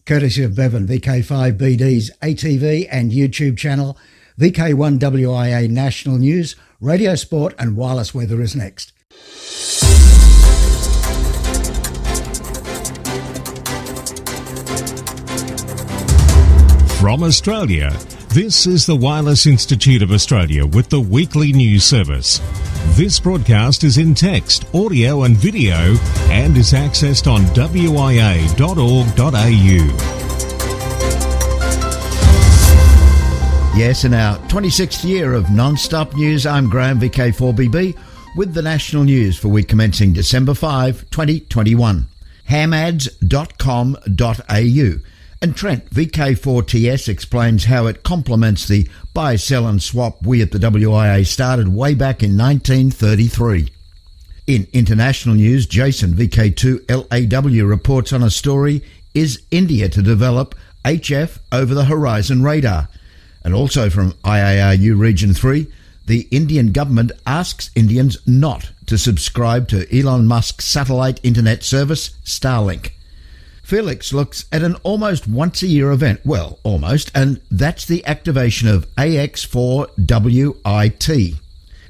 courtesy of Bevan, VK5BD's ATV and YouTube channel. VK1WIA National News, Radio Sport and Wireless Weather is next. From Australia, this is the Wireless Institute of Australia with the weekly news service. This broadcast is in text, audio and video and is accessed on wia.org.au. Yes, in our 26th year of non-stop news, I'm Graham, VK4BB, with the national news for week commencing December 5, 2021. hamads.com.au. And Trent, VK4TS, explains how it complements the buy, sell and swap we at the WIA started way back in 1933. In international news, Jason, VK2LAW, reports on a story, Is India to develop HF over-the-horizon radar? And also from IARU Region 3, the Indian government asks Indians not to subscribe to Elon Musk's satellite internet service, Starlink. Felix looks at an almost once-a-year event, well, almost, and that's the activation of AX4WIT.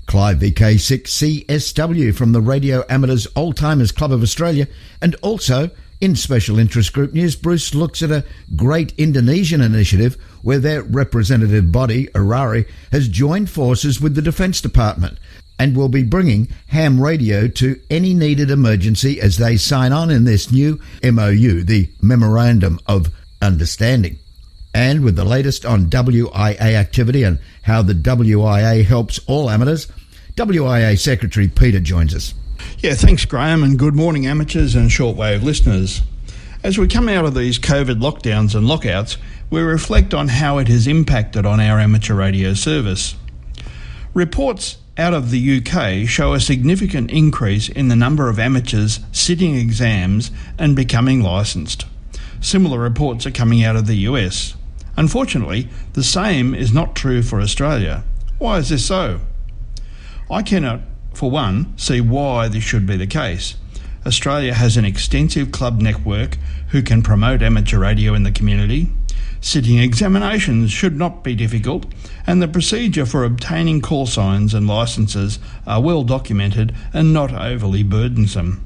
Clive, VK6CSW from the Radio Amateurs Old Timers Club of Australia, and also, in special interest group news, Bruce looks at a great Indonesian initiative where their representative body, Arari, has joined forces with the Defence Department and will be bringing ham radio to any needed emergency as they sign on in this new MOU, the Memorandum of Understanding. And with the latest on WIA activity and how the WIA helps all amateurs, WIA Secretary Peter joins us. Yeah, thanks Graham, and good morning amateurs and shortwave listeners. As we come out of these COVID lockdowns and lockouts, we reflect on how it has impacted on our amateur radio service. Reports out of the UK show a significant increase in the number of amateurs sitting exams and becoming licensed. Similar reports are coming out of the US. Unfortunately, the same is not true for Australia. Why is this so? I cannot, for one, see why this should be the case. Australia has an extensive club network who can promote amateur radio in the community. Sitting examinations should not be difficult, and the procedure for obtaining call signs and licences are well documented and not overly burdensome.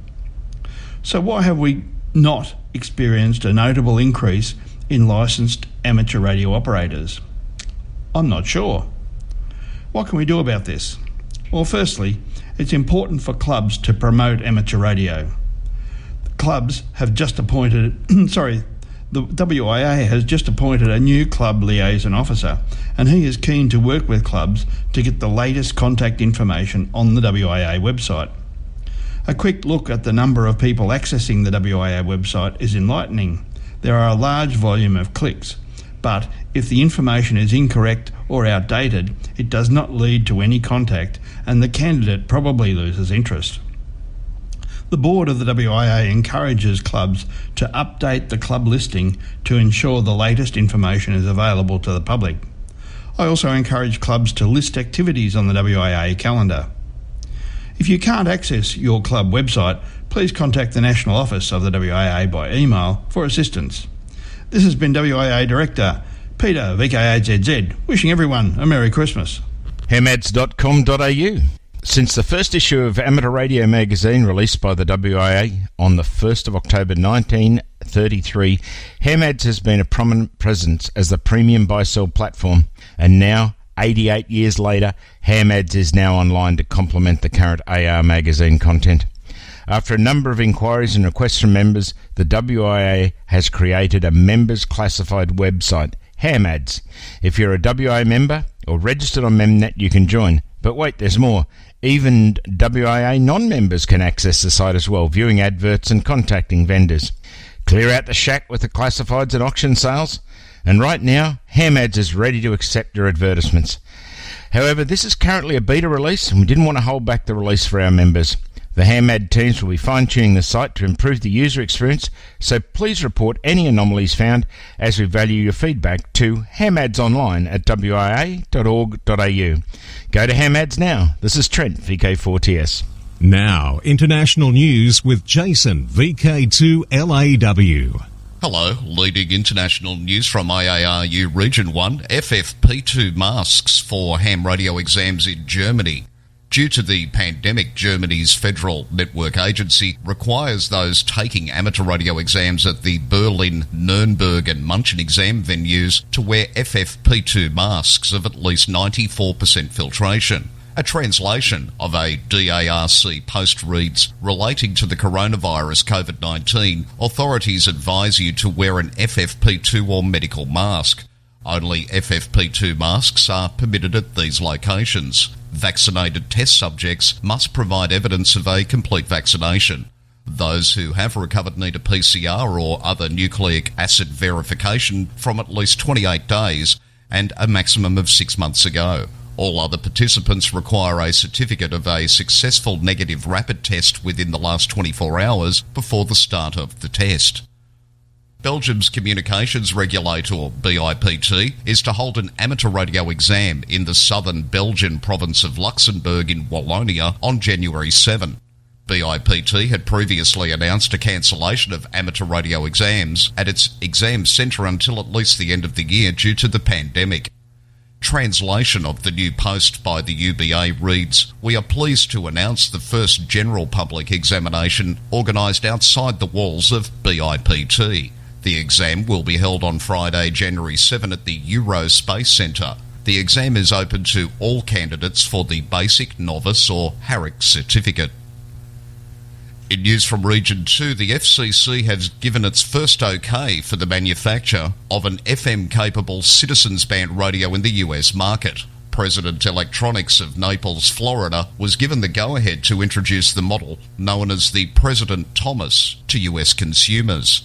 So why have we not experienced a notable increase in licensed amateur radio operators? I'm not sure. What can we do about this? Well, firstly, it's important for clubs to promote amateur radio. Clubs have just appointed, the WIA has just appointed a new club liaison officer, and he is keen to work with clubs to get the latest contact information on the WIA website. A quick look at the number of people accessing the WIA website is enlightening. There are a large volume of clicks, but if the information is incorrect or outdated, it does not lead to any contact, and the candidate probably loses interest. The board of the WIA encourages clubs to update the club listing to ensure the latest information is available to the public. I also encourage clubs to list activities on the WIA calendar. If you can't access your club website, please contact the National Office of the WIA by email for assistance. This has been WIA Director Peter, VK8ZZ, wishing everyone a Merry Christmas. hamads.com.au. Since the first issue of Amateur Radio magazine released by the WIA on the 1st of October 1933, Hamads has been a prominent presence as the premium buy-sell platform, and now, 88 years later, Hamads is now online to complement the current AR magazine content. After a number of inquiries and requests from members, the WIA has created a members classified website, Hamads. If you're a WIA member or registered on MemNet, you can join. But wait, there's more. Even WIA non-members can access the site as well, viewing adverts and contacting vendors. Clear out the shack with the classifieds and auction sales. And right now, Hamads is ready to accept your advertisements. However, this is currently a beta release, and we didn't want to hold back the release for our members. The Hamad teams will be fine-tuning the site to improve the user experience, so please report any anomalies found as we value your feedback to hamadsonline@wia.org.au. Go to Hamads now. This is Trent, VK4TS. Now, international news with Jason, VK2LAW. Hello, leading international news from IARU Region 1, FFP2 masks for ham radio exams in Germany. Due to the pandemic, Germany's Federal Network Agency requires those taking amateur radio exams at the Berlin, Nuremberg and München exam venues to wear FFP2 masks of at least 94% filtration. A translation of a DARC post reads, relating to the coronavirus COVID-19, authorities advise you to wear an FFP2 or medical mask. Only FFP2 masks are permitted at these locations. Vaccinated test subjects must provide evidence of a complete vaccination. Those who have recovered need a PCR or other nucleic acid verification from at least 28 days and a maximum of 6 months ago. All other participants require a certificate of a successful negative rapid test within the last 24 hours before the start of the test. Belgium's communications regulator, BIPT, is to hold an amateur radio exam in the southern Belgian province of Luxembourg in Wallonia on January 7. BIPT had previously announced a cancellation of amateur radio exams at its exam centre until at least the end of the year due to the pandemic. Translation of the new post by the UBA reads, "We are pleased to announce the first general public examination organised outside the walls of BIPT. The exam will be held on Friday, January 7 at the Euro Space Centre. The exam is open to all candidates for the Basic, Novice or Harrick certificate." In news from Region 2, the FCC has given its first OK for the manufacture of an FM-capable citizens band radio in the US market. President Electronics of Naples, Florida, was given the go-ahead to introduce the model known as the President Thomas to US consumers.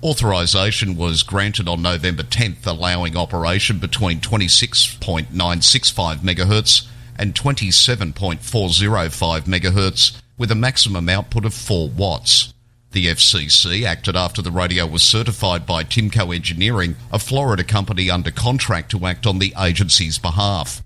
Authorisation was granted on November 10th, allowing operation between 26.965 MHz and 27.405 MHz, with a maximum output of 4 watts. The FCC acted after the radio was certified by Timco Engineering, a Florida company under contract to act on the agency's behalf.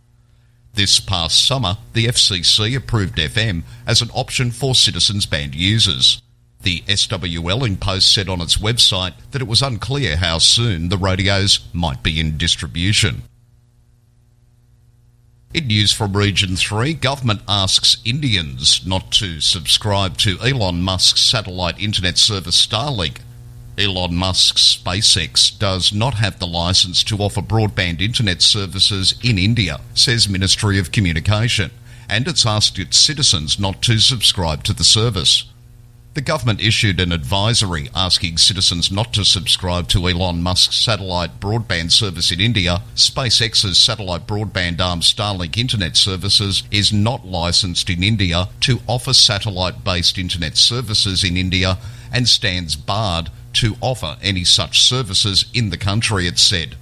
This past summer, the FCC approved FM as an option for citizens band users. The SWL in post said on its website that it was unclear how soon the radios might be in distribution. In news from Region 3, government asks Indians not to subscribe to Elon Musk's satellite internet service Starlink. Elon Musk's SpaceX does not have the licence to offer broadband internet services in India, says Ministry of Communication, and it's asked its citizens not to subscribe to the service. The government issued an advisory asking citizens not to subscribe to Elon Musk's satellite broadband service in India. SpaceX's satellite broadband arm Starlink internet services is not licensed in India to offer satellite-based internet services in India and stands barred to offer any such services in the country, it said.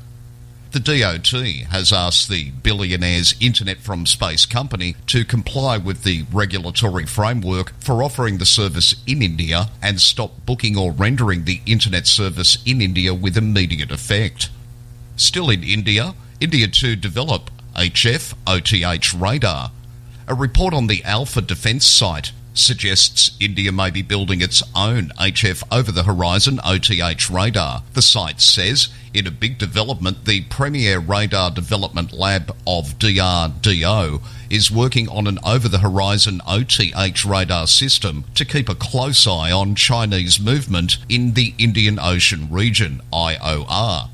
The DOT has asked the billionaire's Internet from Space company to comply with the regulatory framework for offering the service in India and stop booking or rendering the internet service in India with immediate effect. Still in India, India to develop HF-OTH radar. A report on the Alpha Defence site suggests India may be building its own HF over-the-horizon OTH radar. The site says, in a big development, the premier radar development lab of DRDO is working on an over-the-horizon OTH radar system to keep a close eye on Chinese movement in the Indian Ocean region, IOR.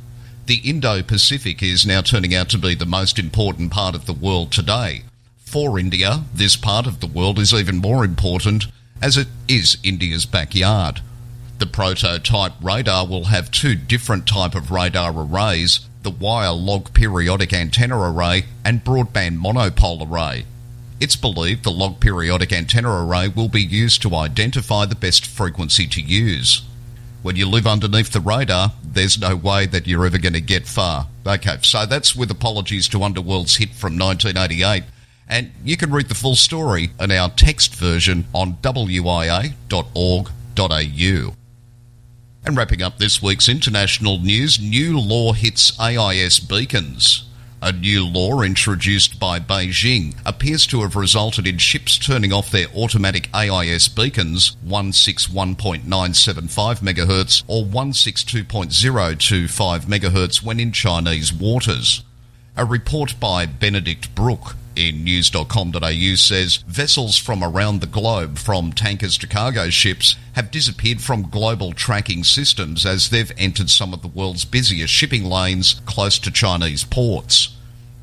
The Indo-Pacific is now turning out to be the most important part of the world today. For India, this part of the world is even more important as it is India's backyard. The prototype radar will have 2 different type of radar arrays, the wire log periodic antenna array and broadband monopole array. It's believed the log periodic antenna array will be used to identify the best frequency to use. When you live underneath the radar, there's no way that you're ever going to get far. Okay, so that's with apologies to Underworld's hit from 1988. And you can read the full story in our text version on wia.org.au. And wrapping up this week's international news, new law hits AIS beacons. A new law introduced by Beijing appears to have resulted in ships turning off their automatic AIS beacons 161.975 MHz or 162.025 MHz when in Chinese waters. A report by Benedict Brooke in news.com.au says vessels from around the globe, from tankers to cargo ships, have disappeared from global tracking systems as they've entered some of the world's busiest shipping lanes close to Chinese ports.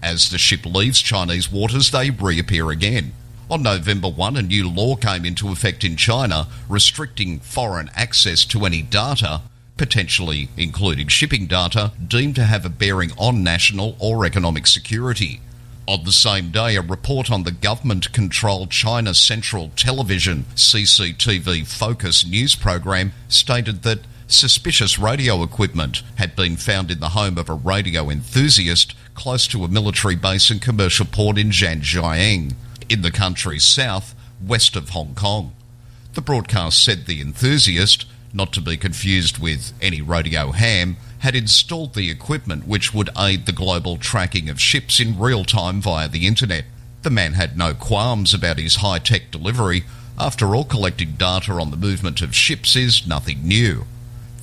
As the ship leaves Chinese waters, they reappear again. On November 1, a new law came into effect in China restricting foreign access to any data, potentially including shipping data, deemed to have a bearing on national or economic security. On the same day, a report on the government-controlled China Central Television CCTV Focus news program stated that suspicious radio equipment had been found in the home of a radio enthusiast close to a military base and commercial port in Zhangjiang, in the country's south, west of Hong Kong. The broadcast said the enthusiast, not to be confused with any radio ham, had installed the equipment which would aid the global tracking of ships in real time via the internet. The man had no qualms about his high-tech delivery. After all, collecting data on the movement of ships is nothing new.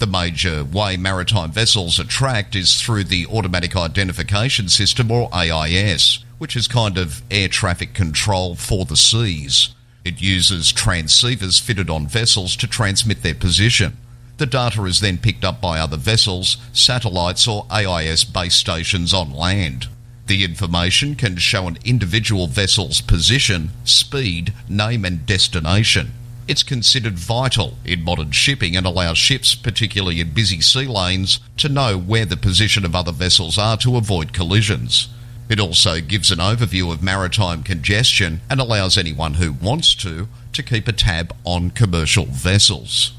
The major way maritime vessels are tracked is through the Automatic Identification System, or AIS, which is kind of air traffic control for the seas. It uses transceivers fitted on vessels to transmit their position. The data is then picked up by other vessels, satellites or AIS base stations on land. The information can show an individual vessel's position, speed, name and destination. It's considered vital in modern shipping and allows ships, particularly in busy sea lanes, to know where the position of other vessels are to avoid collisions. It also gives an overview of maritime congestion and allows anyone who wants to keep a tab on commercial vessels.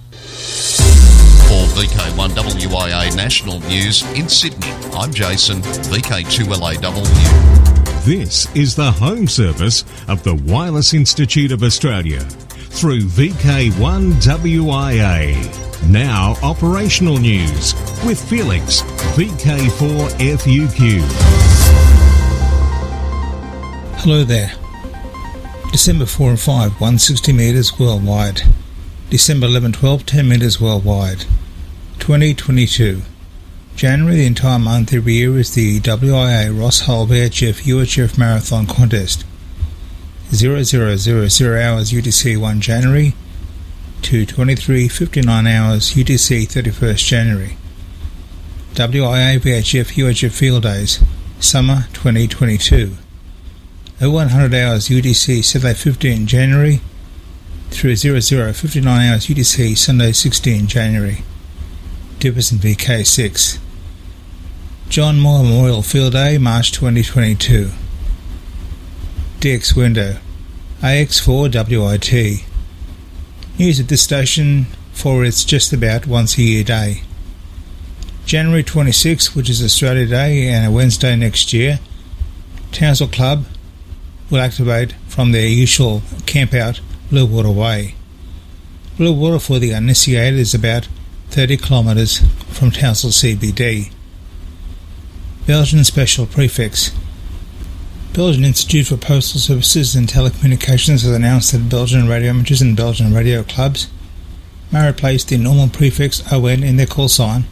For VK1WIA National News in Sydney, I'm Jason, VK2LAW. This is the home service of the Wireless Institute of Australia through VK1WIA. Now operational news with Felix, VK4FUQ. Hello there. December 4 and 5, 160 metres worldwide. December 11-12, 10 metres worldwide. 2022. January, the entire month every year, is the WIA Ross Hull VHF UHF Marathon Contest. 0000 hours UTC 1 January to 23:59 hours UTC 31st January. WIA VHF UHF Field Days, Summer 2022. 0100 hours UTC Saturday 15 January through 00:59 hours UTC Sunday 16 January. Dipperson VK6. John Moore Memorial Field Day, March 2022. DX Window, AX4WIT. News at this station for its just about once a year day. January 26, which is Australia Day and a Wednesday next year, Townsville Club will activate from their usual campout Blue Water Way. Blue Water, for the uninitiated, is about 30 kilometres from Townsville CBD. Belgian Special Prefix. Belgian Institute for Postal Services and Telecommunications has announced that Belgian radio amateurs and Belgian radio clubs may replace the normal prefix ON in their call sign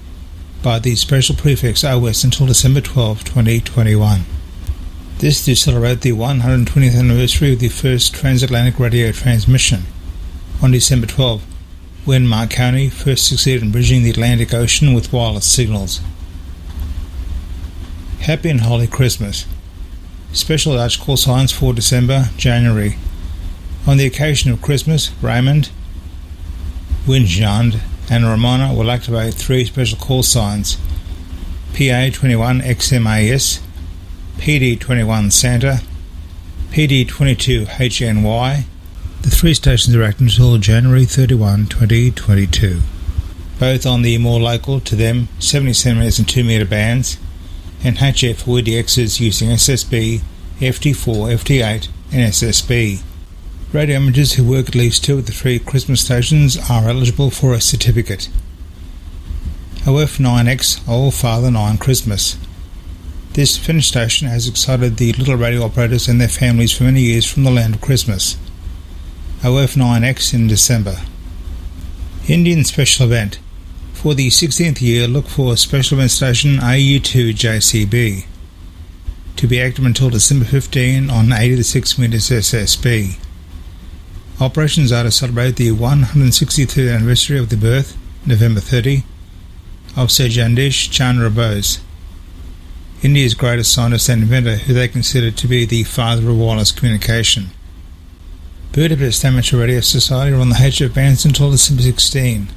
by the special prefix OS until December 12, 2021. This to celebrate the 120th anniversary of the first transatlantic radio transmission on December 12, when Marconi first succeeded in bridging the Atlantic Ocean with wireless signals. Happy and Holy Christmas. Special Dutch call signs for December, January. On the occasion of Christmas, Raymond, Winjand and Ramona will activate 3 special call signs: PA21XMAS, PD21 Santa, PD22HNY. The 3 stations are active until January 31, 2022. Both on the more local to them 70 cm and 2 metre bands, and HF WDXs using SSB, FT4, FT8 and SSB. Radio amateurs who work at least 2 of the 3 Christmas stations are eligible for a certificate. OF9X All Father 9 Christmas. This Finnish station has excited the little radio operators and their families for many years from the land of Christmas. OF9X in December. Indian special event. For the 16th year, look for special event station AU2JCB to be active until December 15 on 86 metres SSB. Operations are to celebrate the 163rd anniversary of the birth, November 30, of Sir Jagdish Chandra Bose, India's greatest scientist and inventor, who they consider to be the father of wireless communication. Budapest Amateur Radio Society are on the HF bands until December 16,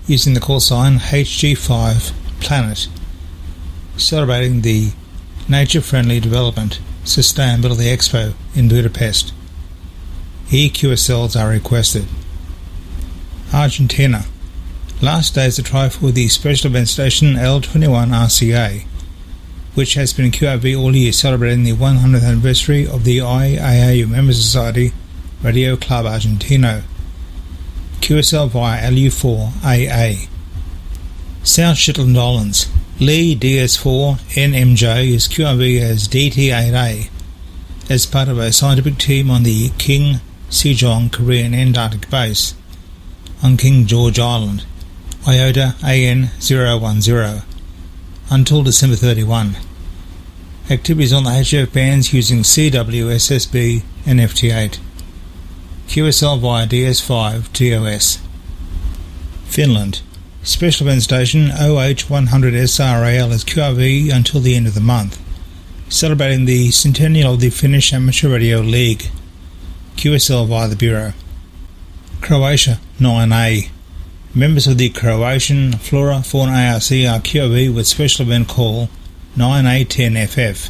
using the call sign HG5 Planet, celebrating the Nature-Friendly Development Sustainability Expo in Budapest. EQSLs are requested. Argentina. Last day is the try for the special event station L21RCA, which has been QRV all year, celebrating the 100th anniversary of the IAAU Member Society Radio Club Argentino. QSL via LU4AA. South Shetland Islands. Lee DS4 NMJ is QRV as DT8A as part of a scientific team on the King Sejong Korean Antarctic Base on King George Island, IOTA AN010, until December 31. Activities on the HF bands using CW, SSB and FT8. QSL via DS5 TOS. Finland. Special event station OH100SRAL is QRV until the end of the month, celebrating the centennial of the Finnish Amateur Radio League. QSL via the Bureau. Croatia 9A. Members of the Croatian Flora Fauna ARC are QRV with special event call 9A10FF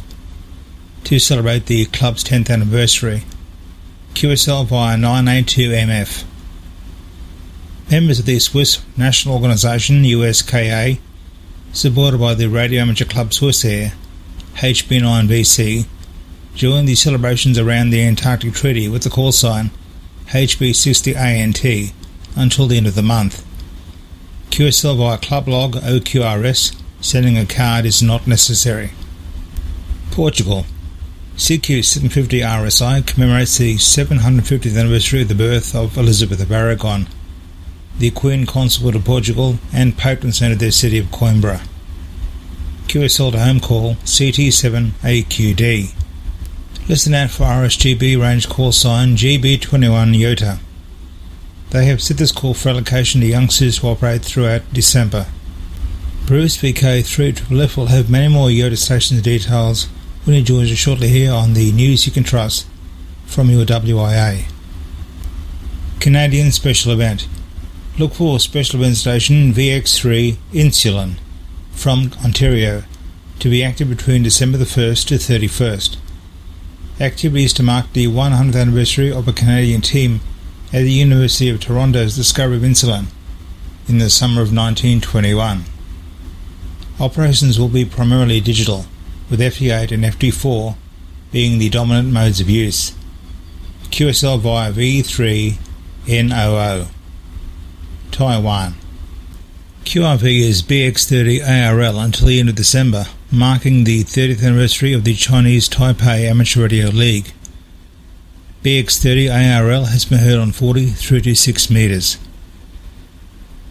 to celebrate the club's 10th anniversary. QSL via 9A2MF. Members of the Swiss National Organisation USKA, supported by the Radio Amateur Club Swissair, HB9VC, join the celebrations around the Antarctic Treaty with the call sign HB60ANT until the end of the month. QSL via Club Log OQRS, sending a card is not necessary. Portugal. CQ750 RSI commemorates the 750th anniversary of the birth of Elizabeth of Aragon, the Queen Consort of Portugal and patron saint of their city of Coimbra. QSL to home call CT7AQD. Listen out for RSGB range call sign GB21 Iota. They have set this call for allocation to youngsters who operate throughout December. Bruce VK3FFF will have many more Iota stations details when he joins us shortly here on the News You Can Trust from your WIA. Canadian Special Event. Look for Special Event Station VX3 Insulan from Ontario to be active between December the 1st to 31st. Activities to mark the 100th anniversary of a Canadian team at the University of Toronto's discovery of insulin in the summer of 1921. Operations will be primarily digital, with FT8 and FT4 being the dominant modes of use. QSL via V3NOO. Taiwan. QRV is BX30 ARL until the end of December, marking the 30th anniversary of the Chinese Taipei Amateur Radio League. BX30 ARL has been heard on 40 through to 6 metres.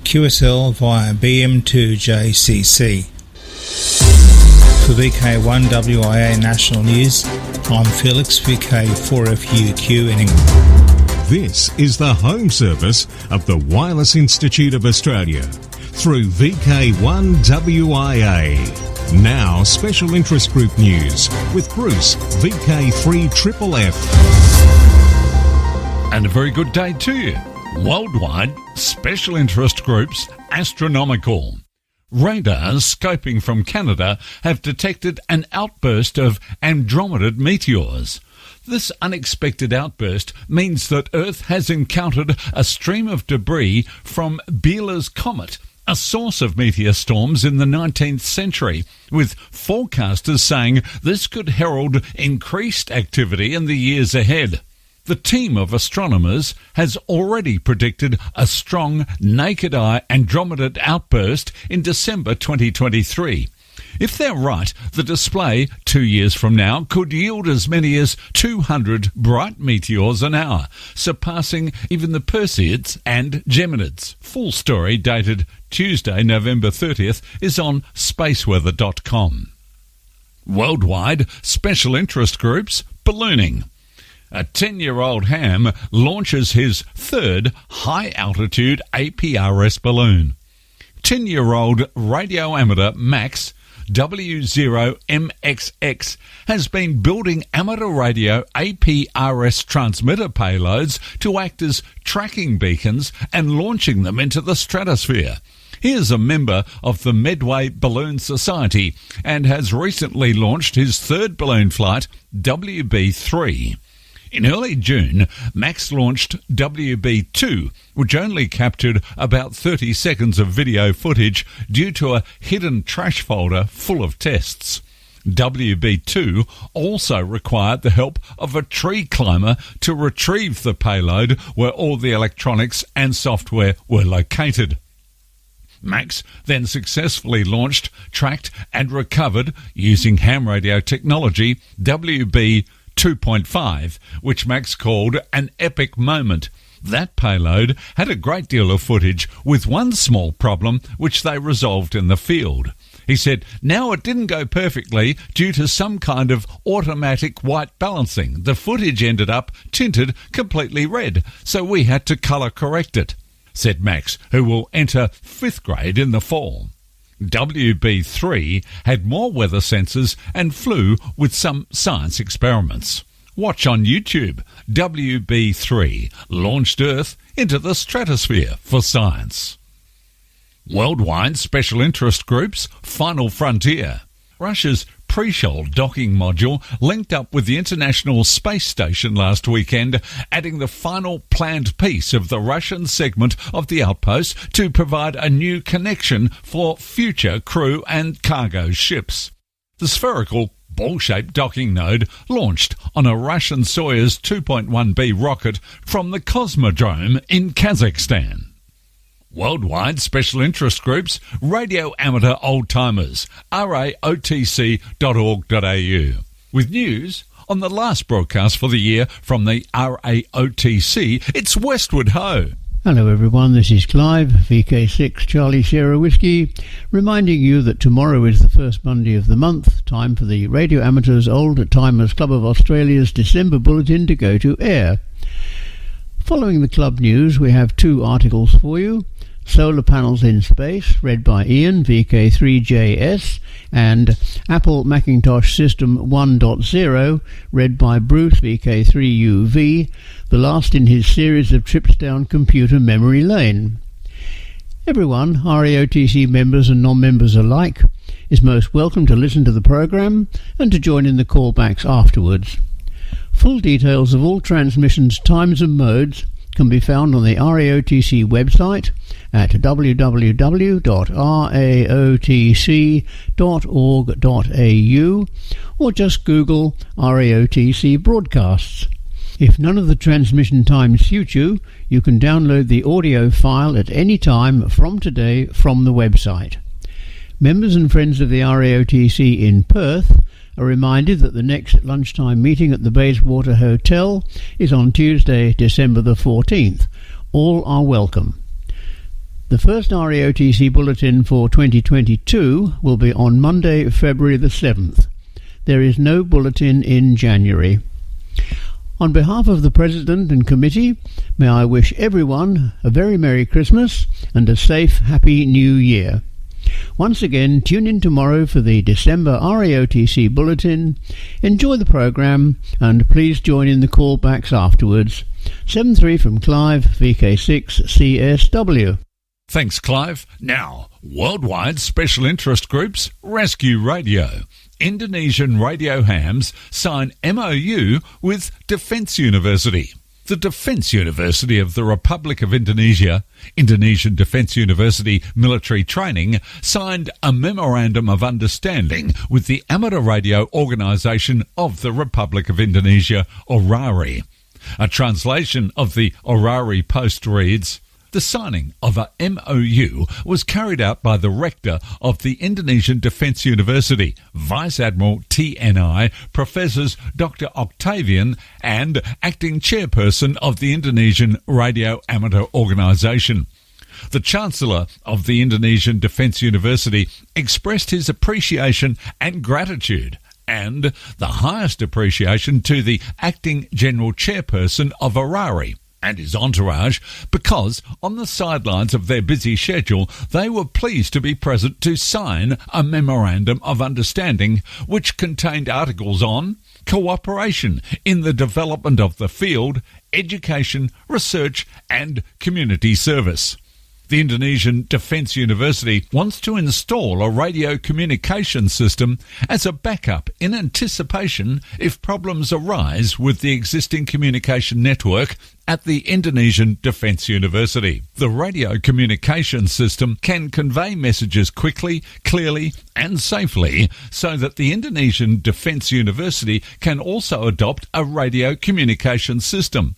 QSL via BM2JCC. For VK1WIA National News, I'm Felix, VK4FUQ in England. This is the home service of the Wireless Institute of Australia through VK1WIA. Now, Special Interest Group News with Bruce, VK3FFF. And a very good day to you. Worldwide, Special Interest Groups Astronomical. Radars scoping from Canada have detected an outburst of Andromeda meteors. This unexpected outburst means that Earth has encountered a stream of debris from Biela's comet, a source of meteor storms in the 19th century, with forecasters saying this could herald increased activity in the years ahead. The team of astronomers has already predicted a strong naked-eye Andromeda outburst in December 2023. If they're right, the display 2 years from now could yield as many as 200 bright meteors an hour, surpassing even the Perseids and Geminids. Full story dated Tuesday, November 30th is on spaceweather.com. Worldwide special interest groups ballooning. A 10-year-old ham launches his third high-altitude APRS balloon. 10-year-old radio amateur Max W0MXX has been building amateur radio APRS transmitter payloads to act as tracking beacons and launching them into the stratosphere. He is a member of the Medway Balloon Society and has recently launched his third balloon flight, WB3. In early June, Max launched WB2, which only captured about 30 seconds of video footage due to a hidden trash folder full of tests. WB2 also required the help of a tree climber to retrieve the payload where all the electronics and software were located. Max then successfully launched, tracked and recovered, using ham radio technology, WB 2.5, which Max called an epic moment. That payload had a great deal of footage, with one small problem which they resolved in the field. He said, now it didn't go perfectly due to some kind of automatic white balancing. The footage ended up tinted completely red, so we had to colour correct it, said Max, who will enter 5th grade in the fall. WB3 had more weather sensors and flew with some science experiments. Watch on YouTube. WB3 launched Earth into the stratosphere for science. Worldwide special interest groups, final frontier. Russia's Pre-Shell docking module linked up with the International Space Station last weekend, adding the final planned piece of the Russian segment of the outpost to provide a new connection for future crew and cargo ships. The spherical ball-shaped docking node launched on a Russian Soyuz 2.1B rocket from the Cosmodrome in Kazakhstan. Worldwide special interest groups, radio amateur old-timers, raotc.org.au. With news on the last broadcast for the year from the RAOTC, it's Westward Ho! Hello everyone, this is Clive, VK6 Charlie Sierra Whiskey, reminding you that tomorrow is the first Monday of the month, time for the Radio Amateurs Old Timers Club of Australia's December Bulletin to go to air. Following the club news, we have 2 articles for you. Solar Panels in Space, read by Ian, VK3JS, and Apple Macintosh System 1.0, read by Bruce, VK3UV, the last in his series of trips down computer memory lane. Everyone, RAOTC members and non-members alike, is most welcome to listen to the program and to join in the callbacks afterwards. Full details of all transmissions, times and modes can be found on the RAOTC website at www.raotc.org.au or just Google RAOTC broadcasts. If none of the transmission times suit you, you can download the audio file at any time from today from the website. Members and friends of the RAOTC in Perth are reminded that the next lunchtime meeting at the Bayswater Hotel is on Tuesday, December the 14th. All are welcome. The first RAOTC Bulletin for 2022 will be on Monday, February the 7th. There is no bulletin in January. On behalf of the President and Committee, may I wish everyone a very Merry Christmas and a safe, Happy New Year. Once again, tune in tomorrow for the December RAOTC Bulletin. Enjoy the programme and please join in the callbacks afterwards. 7-3 from Clive, VK6 CSW. Thanks, Clive. Now, worldwide special interest groups, Rescue Radio. Indonesian radio hams sign MOU with Defence University. The Defence University of the Republic of Indonesia, Indonesian Defence University Military Training, signed a Memorandum of Understanding with the Amateur Radio Organisation of the Republic of Indonesia, ORARI. A translation of the ORARI post reads, "The The signing of a MOU was carried out by the rector of the Indonesian Defence University, Vice Admiral TNI, Professors Dr. Octavian, and acting chairperson of the Indonesian Radio Amateur Organisation. The Chancellor of the Indonesian Defence University expressed his appreciation and gratitude, and the highest appreciation to the acting general chairperson of ARARI and his entourage, because on the sidelines of their busy schedule they were pleased to be present to sign a memorandum of understanding which contained articles on cooperation in the development of the field, education, research and community service. The Indonesian Defence University wants to install a radio communication system as a backup in anticipation if problems arise with the existing communication network at the Indonesian Defence University. The radio communication system can convey messages quickly, clearly and safely so that the Indonesian Defence University can also adopt a radio communication system.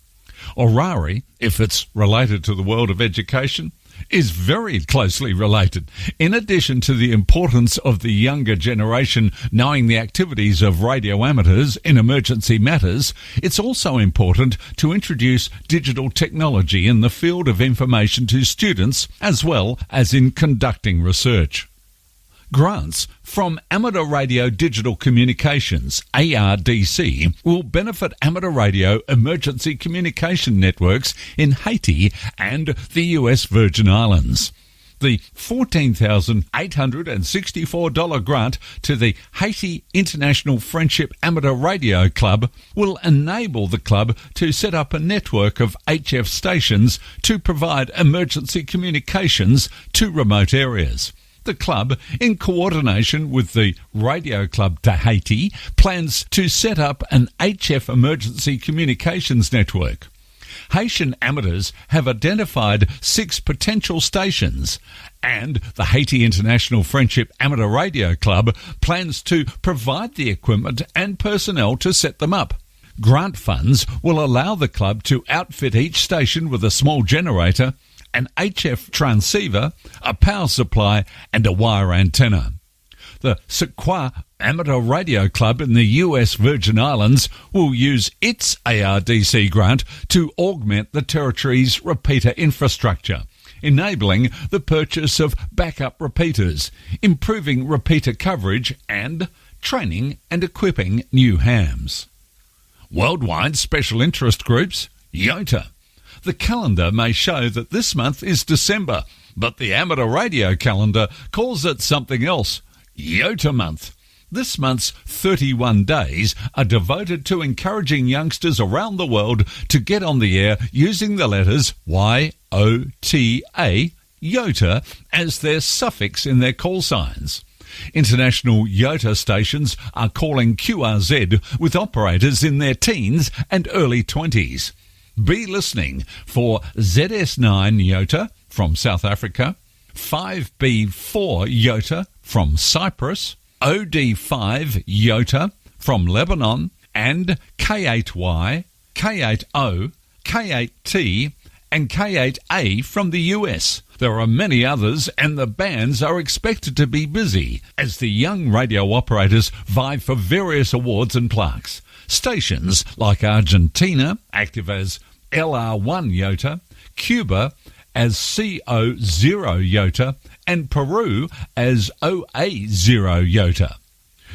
ARARI, if it's related to the world of education, is very closely related. In addition to the importance of the younger generation knowing the activities of radio amateurs in emergency matters, it's also important to introduce digital technology in the field of information to students as well as in conducting research. Grants from Amateur Radio Digital Communications, ARDC, will benefit amateur radio emergency communication networks in Haiti and the US Virgin Islands. The $14,864 grant to the Haiti International Friendship Amateur Radio Club will enable the club to set up a network of HF stations to provide emergency communications to remote areas. The club, in coordination with the Radio Club Tahiti, plans to set up an HF emergency communications network. Haitian amateurs have identified 6 potential stations, and the Haiti International Friendship Amateur Radio Club plans to provide the equipment and personnel to set them up. Grant funds will allow the club to outfit each station with a small generator, an HF transceiver, a power supply and a wire antenna. The Sequoia Amateur Radio Club in the US Virgin Islands will use its ARDC grant to augment the territory's repeater infrastructure, enabling the purchase of backup repeaters, improving repeater coverage and training and equipping new hams. Worldwide special interest groups, Iota. The calendar may show that this month is December, but the amateur radio calendar calls it something else, Iota month. This month's 31 days are devoted to encouraging youngsters around the world to get on the air using the letters Y-O-T-A, Iota, as their suffix in their call signs. International Iota stations are calling QRZ with operators in their teens and early 20s. Be listening for ZS9 Iota from South Africa, 5B4 Iota from Cyprus, OD5 Iota from Lebanon, and K8Y, K8O, K8T, and K8A from the US. There are many others, and the bands are expected to be busy as the young radio operators vie for various awards and plaques. Stations like Argentina, active as LR1 Iota, Cuba as CO0 Iota, and Peru as OA0 Iota.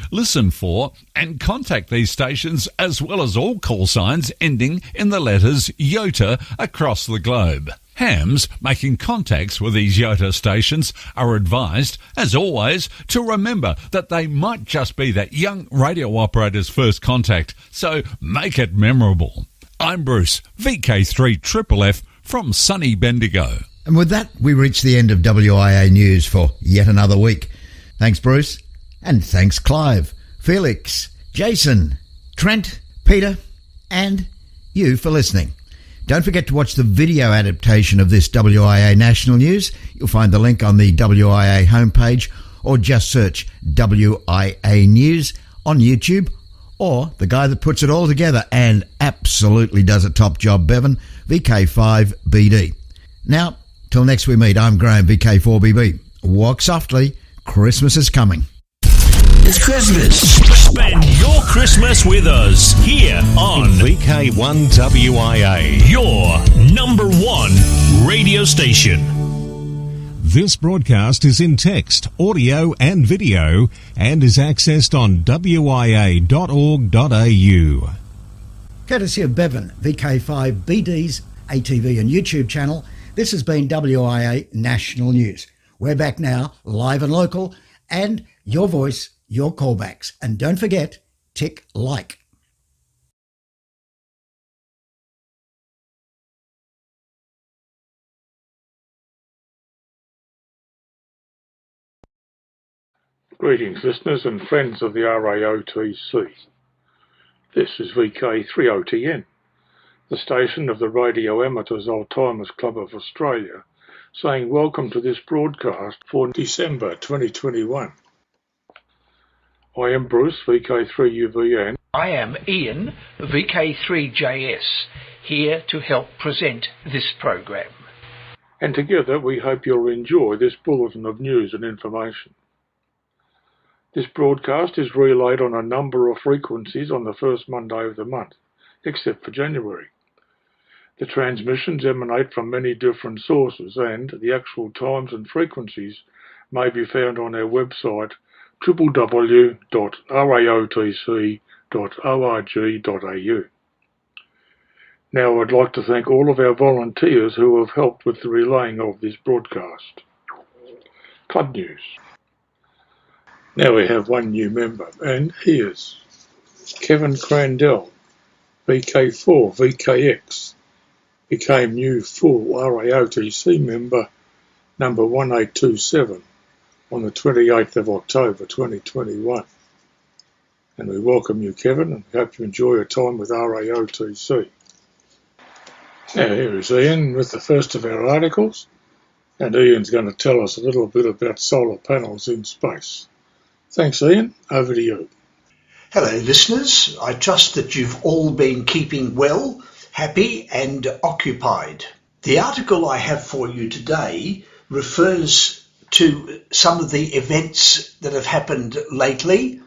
Listen for and contact these stations as well as all call signs ending in the letters Iota across the globe. Hams making contacts with these Iota stations are advised, as always, to remember that they might just be that young radio operator's first contact, so make it memorable. I'm Bruce, VK3FFF from sunny Bendigo. And with that, we reach the end of WIA News for yet another week. Thanks, Bruce. And thanks, Clive, Felix, Jason, Trent, Peter, and you for listening. Don't forget to watch the video adaptation of this WIA National News. You'll find the link on the WIA homepage, or just search WIA News on YouTube, or the guy that puts it all together and absolutely does a top job, Bevan, VK5BD. Now, Till next we meet, I'm Graham, VK4BB. Walk softly, Christmas is coming. It's Christmas. Spend your Christmas with us here on VK1WIA, your number one radio station. This broadcast is in text, audio and video and is accessed on wia.org.au. Courtesy of Bevan, VK5BD's ATV and YouTube channel, this has been WIA National News. We're back now, live and local, and your voice, your callbacks. And don't forget, tick like. Greetings, listeners and friends of the RAOTC. This is VK3OTN, the station of the Radio Amateurs Old-Timers Club of Australia, saying welcome to this broadcast for December 2021. I am Bruce, VK3UVN. I am Ian, VK3JS, here to help present this program. And together we hope you'll enjoy this bulletin of news and information. This broadcast is relayed on a number of frequencies on the first Monday of the month, except for January. The transmissions emanate from many different sources, and the actual times and frequencies may be found on our website www.raotc.org.au. Now I'd like to thank all of our volunteers who have helped with the relaying of this broadcast. Club news. Now we have one new member, and here's Kevin Crandell, VK4 VKX, became new full RAOTC member number 1827 on the 28th of October 2021. And we welcome you, Kevin, and hope you enjoy your time with RAOTC. Now here is Ian with the first of our articles, and Ian's going to tell us a little bit about solar panels in space. Thanks, Ian. Over to you. Hello, listeners. I trust that you've all been keeping well, happy and occupied. The article I have for you today refers to some of the events that have happened lately.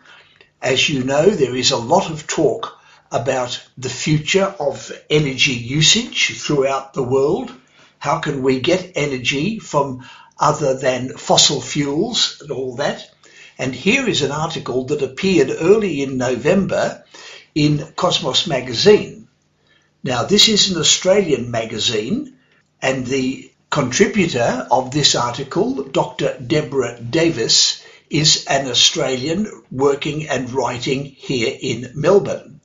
As you know, there is a lot of talk about the future of energy usage throughout the world. How can we get energy from other than fossil fuels and all that? And here is an article that appeared early in November in Cosmos magazine. Now, this is an Australian magazine, and the contributor of this article, Dr. Deborah Davis, is an Australian working and writing here in Melbourne.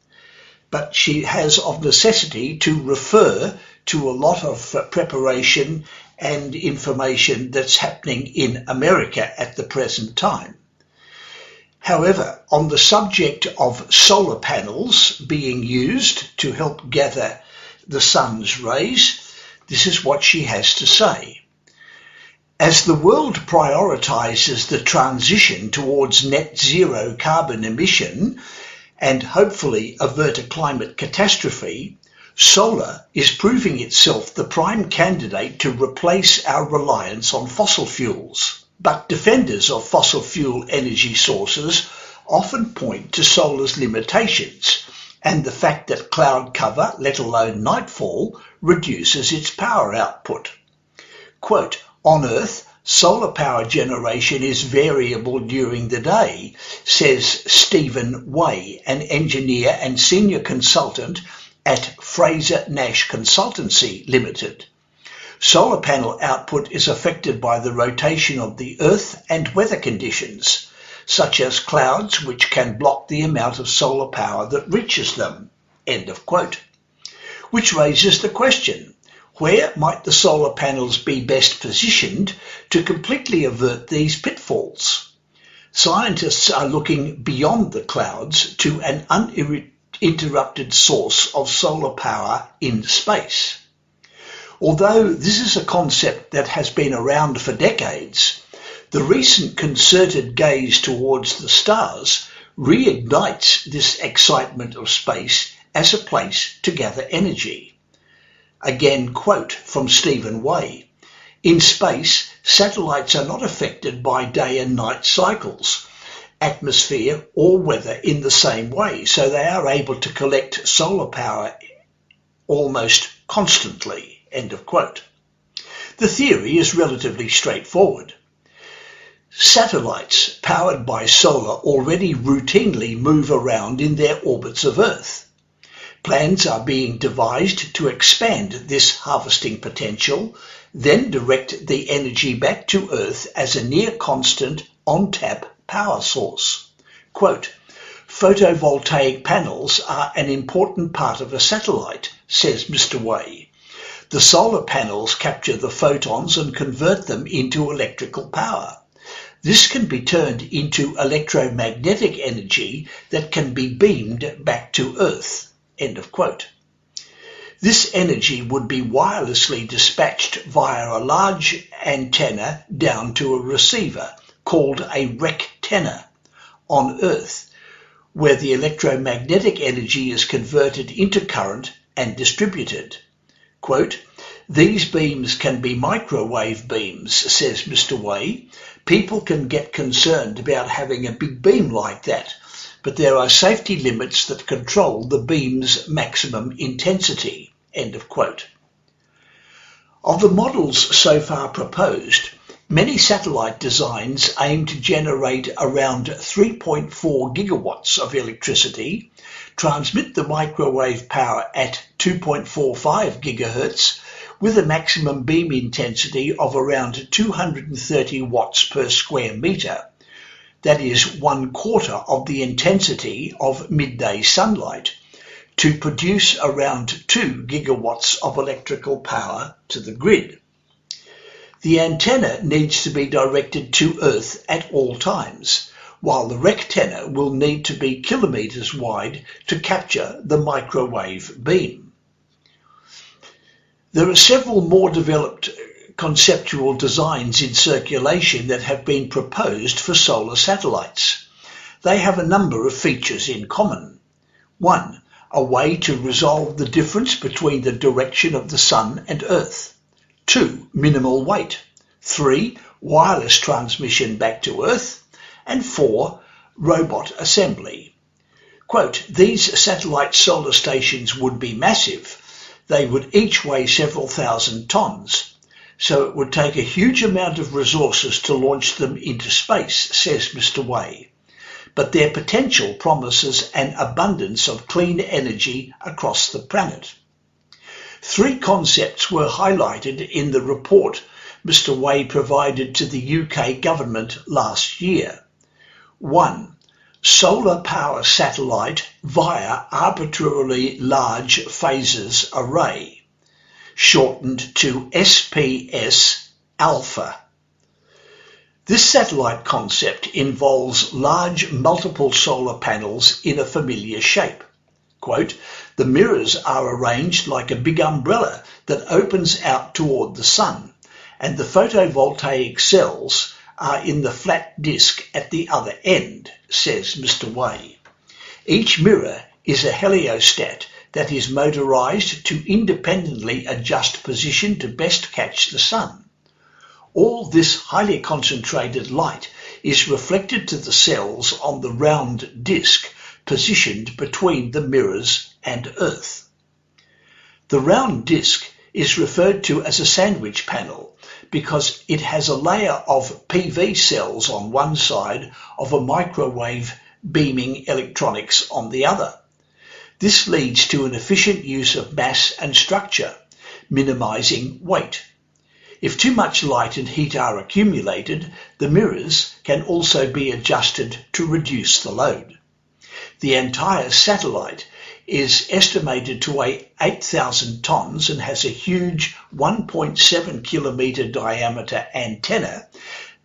But she has of necessity to refer to a lot of preparation and information that's happening in America at the present time. However, on the subject of solar panels being used to help gather the sun's rays, this is what she has to say. As the world prioritises the transition towards net zero carbon emission and hopefully avert a climate catastrophe, solar is proving itself the prime candidate to replace our reliance on fossil fuels. But defenders of fossil fuel energy sources often point to solar's limitations and the fact that cloud cover, let alone nightfall, reduces its power output. Quote, on Earth, solar power generation is variable during the day, says Stephen Way, an engineer and senior consultant at Fraser Nash Consultancy Limited. Solar panel output is affected by the rotation of the Earth and weather conditions, such as clouds which can block the amount of solar power that reaches them. End of quote. Which raises the question, where might the solar panels be best positioned to completely avert these pitfalls? Scientists are looking beyond the clouds to an uninterrupted source of solar power in space. Although this is a concept that has been around for decades, the recent concerted gaze towards the stars reignites this excitement of space as a place to gather energy. Again, quote from Stephen Way, In space, satellites are not affected by day and night cycles, atmosphere or weather in the same way, so they are able to collect solar power almost constantly." End of quote. The theory is relatively straightforward. Satellites powered by solar already routinely move around in their orbits of Earth. Plans are being devised to expand this harvesting potential, then direct the energy back to Earth as a near-constant, on-tap power source. Quote, "Photovoltaic panels are an important part of a satellite," says Mr. Way. "The solar panels capture the photons and convert them into electrical power. This can be turned into electromagnetic energy that can be beamed back to Earth." End of quote. This energy would be wirelessly dispatched via a large antenna down to a receiver called a rectenna on Earth, where the electromagnetic energy is converted into current and distributed. Quote, "These beams can be microwave beams," says Mr. Way. "People can get concerned about having a big beam like that, but there are safety limits that control the beam's maximum intensity." End of quote. Of the models so far proposed, many satellite designs aim to generate around 3.4 gigawatts of electricity, transmit the microwave power at 2.45 gigahertz, with a maximum beam intensity of around 230 watts per square meter. That is 1/4 of the intensity of midday sunlight, to produce around 2 gigawatts of electrical power to the grid. The antenna needs to be directed to Earth at all times, while the rectenna will need to be kilometers wide to capture the microwave beam. There are several more developed conceptual designs in circulation that have been proposed for solar satellites. They have a number of features in common. 1. A way to resolve the difference between the direction of the Sun and Earth. 2. Minimal weight. 3. Wireless transmission back to Earth. And 4. Robot assembly. Quote, "These satellite solar stations would be massive. They would each weigh several thousand tons. So it would take a huge amount of resources to launch them into space," says Mr. Way. "But their potential promises an abundance of clean energy across the planet." 3 concepts were highlighted in the report Mr. Way provided to the UK government last year. 1. Solar power satellite via arbitrarily large phases array, shortened to SPS Alpha. This satellite concept involves large multiple solar panels in a familiar shape. Quote, "The mirrors are arranged like a big umbrella that opens out toward the sun, and the photovoltaic cells are in the flat disk at the other end," says Mr. Way. "Each mirror is a heliostat that is motorized to independently adjust position to best catch the sun. All this highly concentrated light is reflected to the cells on the round disk positioned between the mirrors and Earth. The round disk is referred to as a sandwich panel because it has a layer of PV cells on one side of a microwave beaming electronics on the other. This leads to an efficient use of mass and structure, minimizing weight. If too much light and heat are accumulated, the mirrors can also be adjusted to reduce the load. The entire satellite is estimated to weigh 8,000 tons and has a huge 1.7 kilometer diameter antenna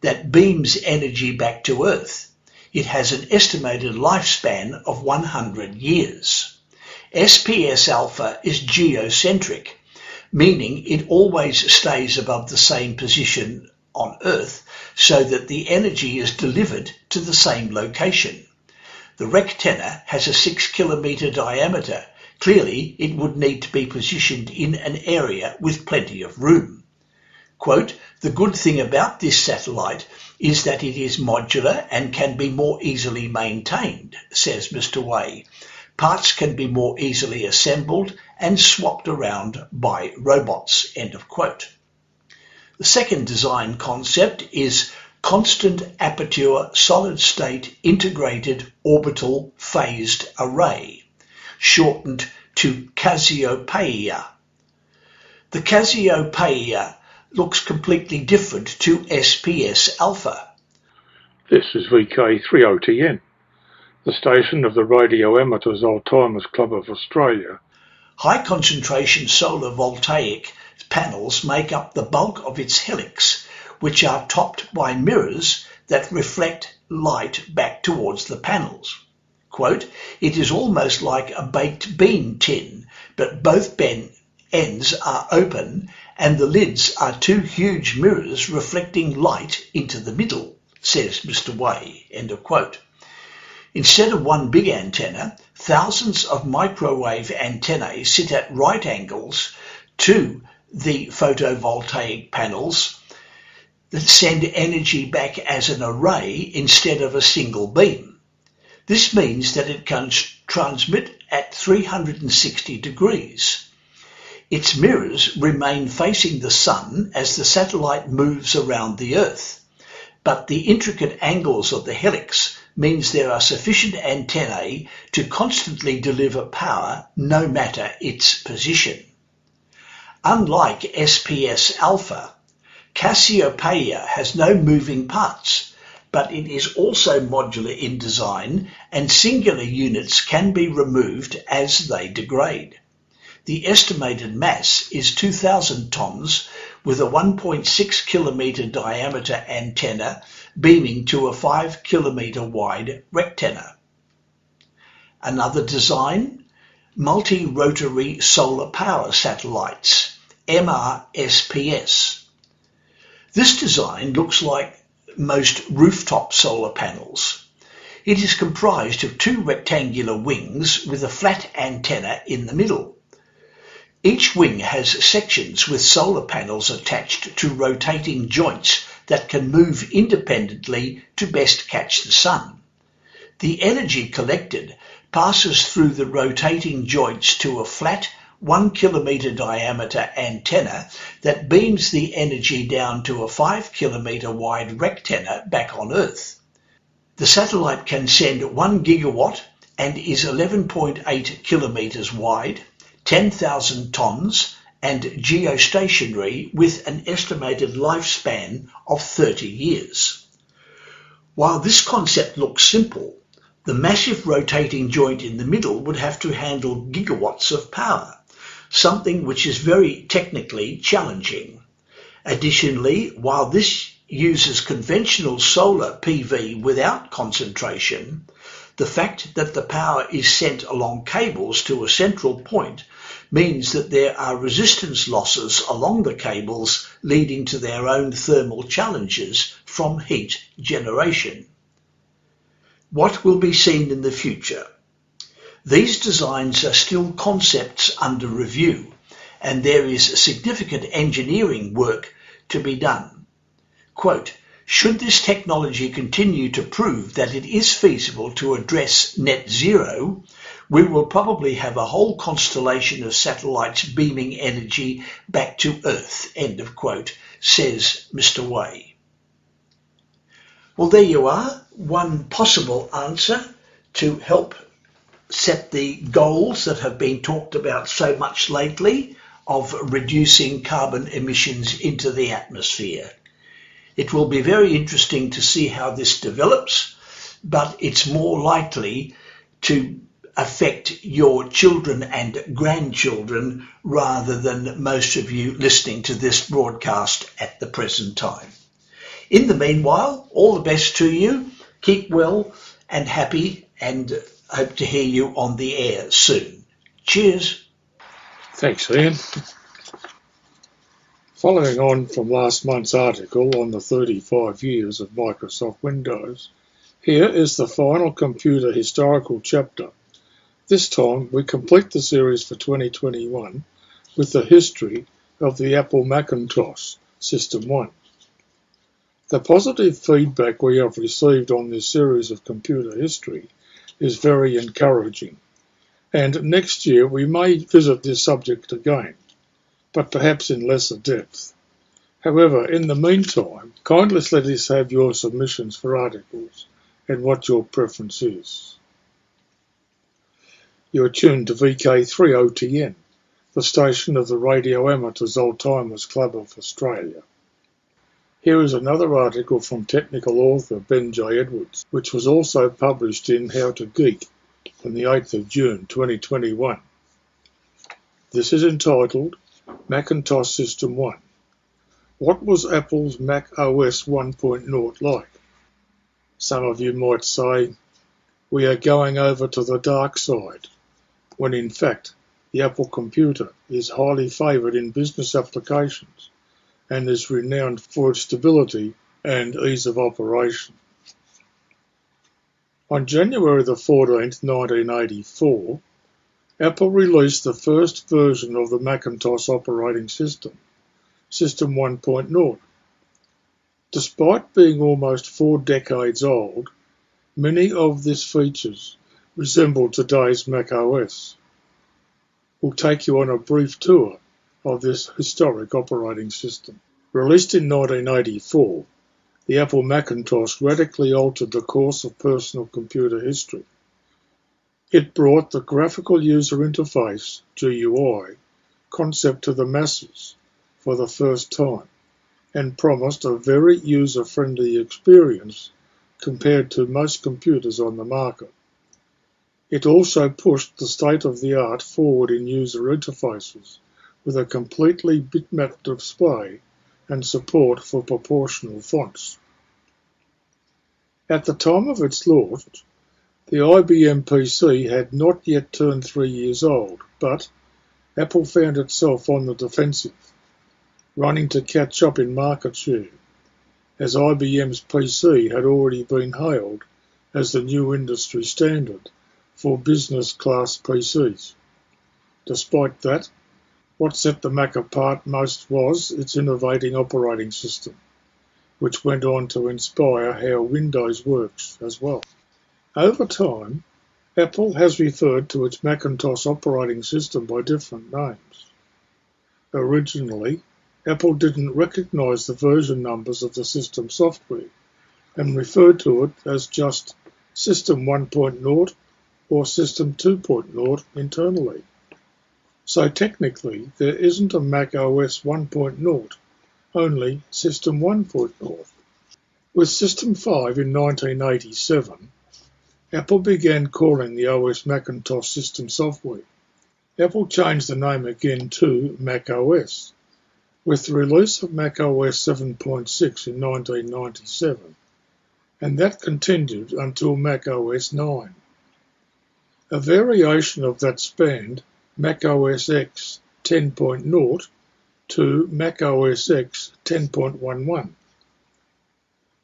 that beams energy back to Earth. It has an estimated lifespan of 100 years. SPS Alpha is geocentric, meaning it always stays above the same position on Earth so that the energy is delivered to the same location. The rectenna has a 6 kilometer diameter. Clearly, it would need to be positioned in an area with plenty of room. Quote, The good thing about this satellite is that it is modular and can be more easily maintained, says Mr. Way. Parts can be more easily assembled and swapped around by robots, end of quote. The second design concept is Constant Aperture Solid-State Integrated Orbital Phased Array, shortened to Cassiopeia. The Cassiopeia looks completely different to SPS Alpha. This is VK3OTN, the station of the Radio Amateurs Old-Timers Club of Australia. High concentration solar voltaic panels make up the bulk of its helix, which are topped by mirrors that reflect light back towards the panels. Quote, "It is almost like a baked bean tin, but both ends are open and the lids are two huge mirrors reflecting light into the middle," says Mr. Way, end of quote. Instead of one big antenna, thousands of microwave antennae sit at right angles to the photovoltaic panels that send energy back as an array instead of a single beam. This means that it can transmit at 360 degrees. Its mirrors remain facing the sun as the satellite moves around the Earth, but the intricate angles of the helix means there are sufficient antennae to constantly deliver power no matter its position. Unlike SPS Alpha, Cassiopeia has no moving parts, but it is also modular in design and singular units can be removed as they degrade. The estimated mass is 2,000 tons with a 1.6 kilometre diameter antenna beaming to a 5 kilometre wide rectenna. Another design, multi-rotary solar power satellites, MRSPS. This design looks like most rooftop solar panels. It is comprised of two rectangular wings with a flat antenna in the middle. Each wing has sections with solar panels attached to rotating joints that can move independently to best catch the sun. The energy collected passes through the rotating joints to a flat 1 kilometre diameter antenna that beams the energy down to a 5 kilometre wide rectenna back on Earth. The satellite can send 1 gigawatt and is 11.8 kilometres wide, 10,000 tons and geostationary with an estimated lifespan of 30 years. While this concept looks simple, the massive rotating joint in the middle would have to handle gigawatts of power, something which is very technically challenging. Additionally, while this uses conventional solar PV without concentration, the fact that the power is sent along cables to a central point means that there are resistance losses along the cables leading to their own thermal challenges from heat generation. What will be seen in the future? These designs are still concepts under review, and there is significant engineering work to be done. Quote, "Should this technology continue to prove that it is feasible to address net zero, we will probably have a whole constellation of satellites beaming energy back to Earth," end of quote, says Mr. Way. Well, there you are, one possible answer to help set the goals that have been talked about so much lately of reducing carbon emissions into the atmosphere. It will be very interesting to see how this develops, but it's more likely to affect your children and grandchildren rather than most of you listening to this broadcast at the present time. In the meanwhile, all the best to you. Keep well and happy, and hope to hear you on the air soon. Cheers. Thanks, Ian. Following on from last month's article on the 35 years of Microsoft Windows, here is the final computer historical chapter. This time we complete the series for 2021 with the history of the Apple Macintosh System 1. The positive feedback we have received on this series of computer history is very encouraging, and next year we may visit this subject again, but perhaps in lesser depth. However, in the meantime, kindly let us have your submissions for articles and what your preference is. You are tuned to VK3OTN, the station of the Radio Amateurs Old-Timers Club of Australia. Here is another article from technical author Ben J. Edwards, which was also published in How to Geek on the 8th of June 2021. This is entitled Macintosh System 1. What was Apple's Mac OS 1.0 like? Some of you might say, we are going over to the dark side, when in fact the Apple computer is highly favoured in business applications and is renowned for its stability and ease of operation. On January the 14th, 1984, Apple released the first version of the Macintosh operating system, System 1.0. Despite being almost 4 decades old, many of these features resemble today's Mac OS. We'll take you on a brief tour of this historic operating system. Released in 1984, the Apple Macintosh radically altered the course of personal computer history. It brought the graphical user interface, GUI, concept to the masses for the first time and promised a very user-friendly experience compared to most computers on the market. It also pushed the state-of-the-art forward in user interfaces with a completely bitmap display and support for proportional fonts. At the time of its launch, the IBM PC had not yet turned 3 years old, but Apple found itself on the defensive, running to catch up in market share, as IBM's PC had already been hailed as the new industry standard for business-class PCs. Despite that, what set the Mac apart most was its innovating operating system, which went on to inspire how Windows works as well. Over time, Apple has referred to its Macintosh operating system by different names. Originally, Apple didn't recognize the version numbers of the system software and referred to it as just System 1.0 or System 2.0 internally. So technically, there isn't a Mac OS 1.0, only System 1.0. With System 5 in 1987, Apple began calling the OS Macintosh system software. Apple changed the name again to Mac OS, with the release of Mac OS 7.6 in 1997, and that continued until Mac OS 9. A variation of that spanned Mac OS X 10.0 to Mac OS X 10.11.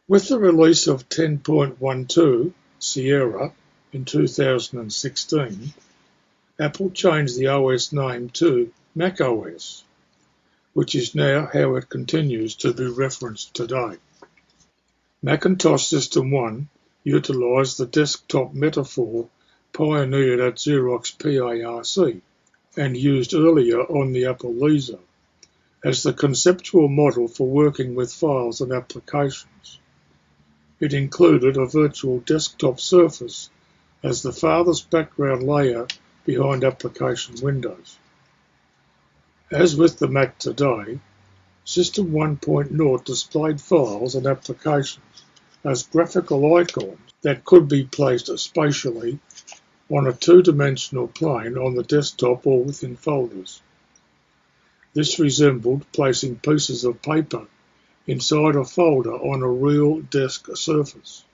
With the release of 10.12 Sierra in 2016, Apple changed the OS name to Mac OS, which is now how it continues to be referenced today. Macintosh System 1 utilised the desktop metaphor pioneered at Xerox PARC and used earlier on the Apple Lisa as the conceptual model for working with files and applications. It included a virtual desktop surface as the farthest background layer behind application windows. As with the Mac today, System 1.0 displayed files and applications as graphical icons that could be placed spatially on a two-dimensional plane on the desktop or within folders. This resembled placing pieces of paper inside a folder on a real desk surface.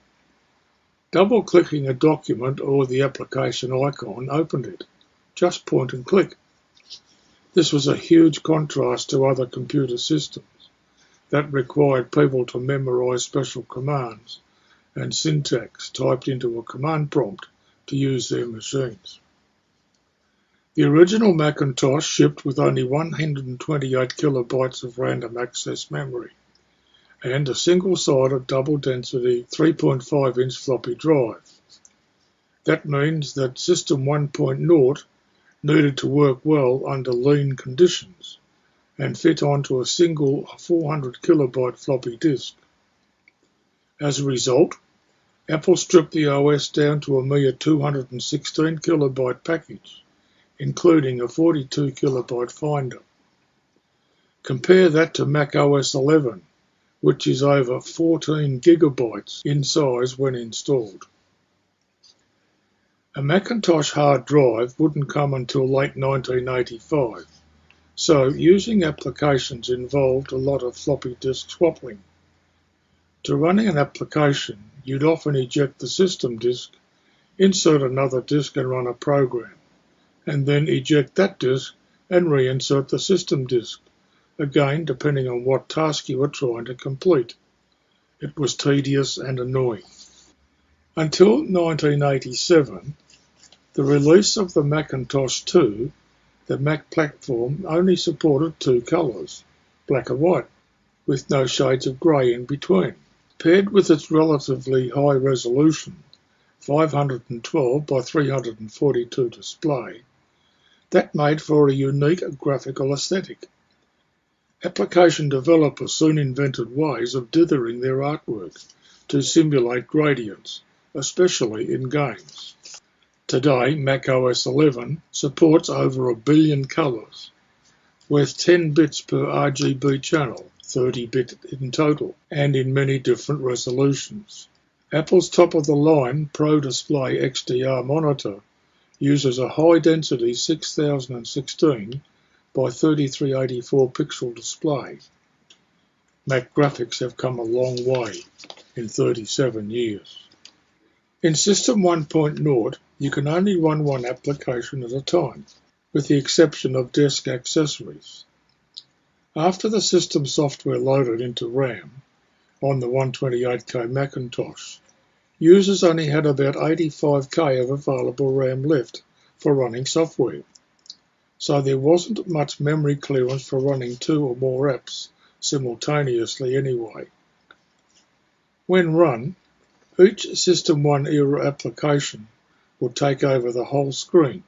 Double-clicking a document or the application icon opened it. Just point and click. This was a huge contrast to other computer systems that required people to memorize special commands and syntax typed into a command prompt to use their machines. The original Macintosh shipped with only 128 kilobytes of random access memory, and a single-sided double-density 3.5-inch floppy drive. That means that System 1.0 needed to work well under lean conditions and fit onto a single 400 kilobyte floppy disk. As a result, Apple stripped the OS down to a mere 216 kilobyte package, including a 42 kilobyte Finder. Compare that to Mac OS 11, which is over 14 gigabytes in size when installed. A Macintosh hard drive wouldn't come until late 1985, so using applications involved a lot of floppy disk swapping. To running an application, you'd often eject the system disk, insert another disk and run a program, and then eject that disk and reinsert the system disk, again depending on what task you were trying to complete. It was tedious and annoying. Until 1987, the release of the Macintosh 2, the Mac platform only supported two colours, black and white, with no shades of grey in between. Paired with its relatively high resolution, 512 by 342 display, that made for a unique graphical aesthetic. Application developers soon invented ways of dithering their artwork to simulate gradients, especially in games. Today, Mac OS 11 supports over 1 billion colours, with 10 bits per RGB channel, 30-bit in total, and in many different resolutions. Apple's top-of-the-line Pro Display XDR monitor uses a high-density 6016 by 3384 pixel display. Mac graphics have come a long way in 37 years. In System 1.0, you can only run one application at a time, with the exception of desk accessories. After the system software loaded into RAM on the 128K Macintosh, users only had about 85K of available RAM left for running software, so there wasn't much memory clearance for running 2 or more apps simultaneously anyway. When run, each System 1 era application would take over the whole screen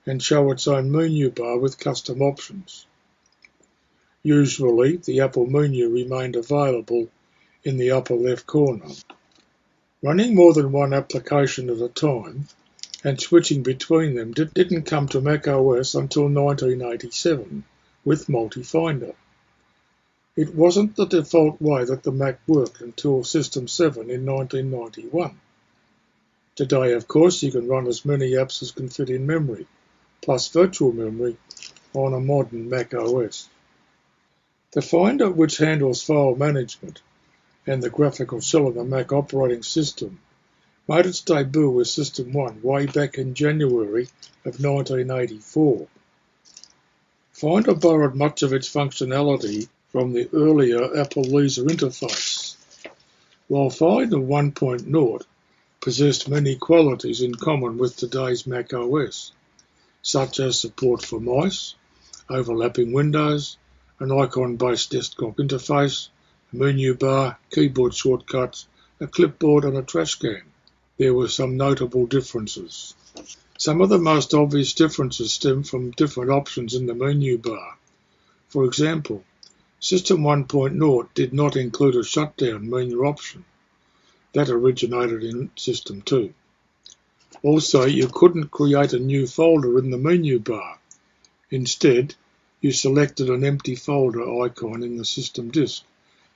and show its own menu bar with custom options. Usually, the Apple menu remained available in the upper left corner. Running more than one application at a time and switching between them didn't come to Mac OS until 1987 with Multi-Finder. It wasn't the default way that the Mac worked until System 7 in 1991. Today, of course, you can run as many apps as can fit in memory, plus virtual memory, on a modern Mac OS. The Finder, which handles file management and the graphical shell of the Mac operating system, made its debut with System 1 way back in January of 1984. Finder borrowed much of its functionality from the earlier Apple Lisa interface, while Finder 1.0 possessed many qualities in common with today's Mac OS, such as support for mice, overlapping windows, an icon-based desktop interface, a menu bar, keyboard shortcuts, a clipboard and a trash can. There were some notable differences. Some of the most obvious differences stem from different options in the menu bar. For example, System 1.0 did not include a shutdown menu option. That originated in System 2. Also, you couldn't create a new folder in the menu bar. Instead, you selected an empty folder icon in the system disk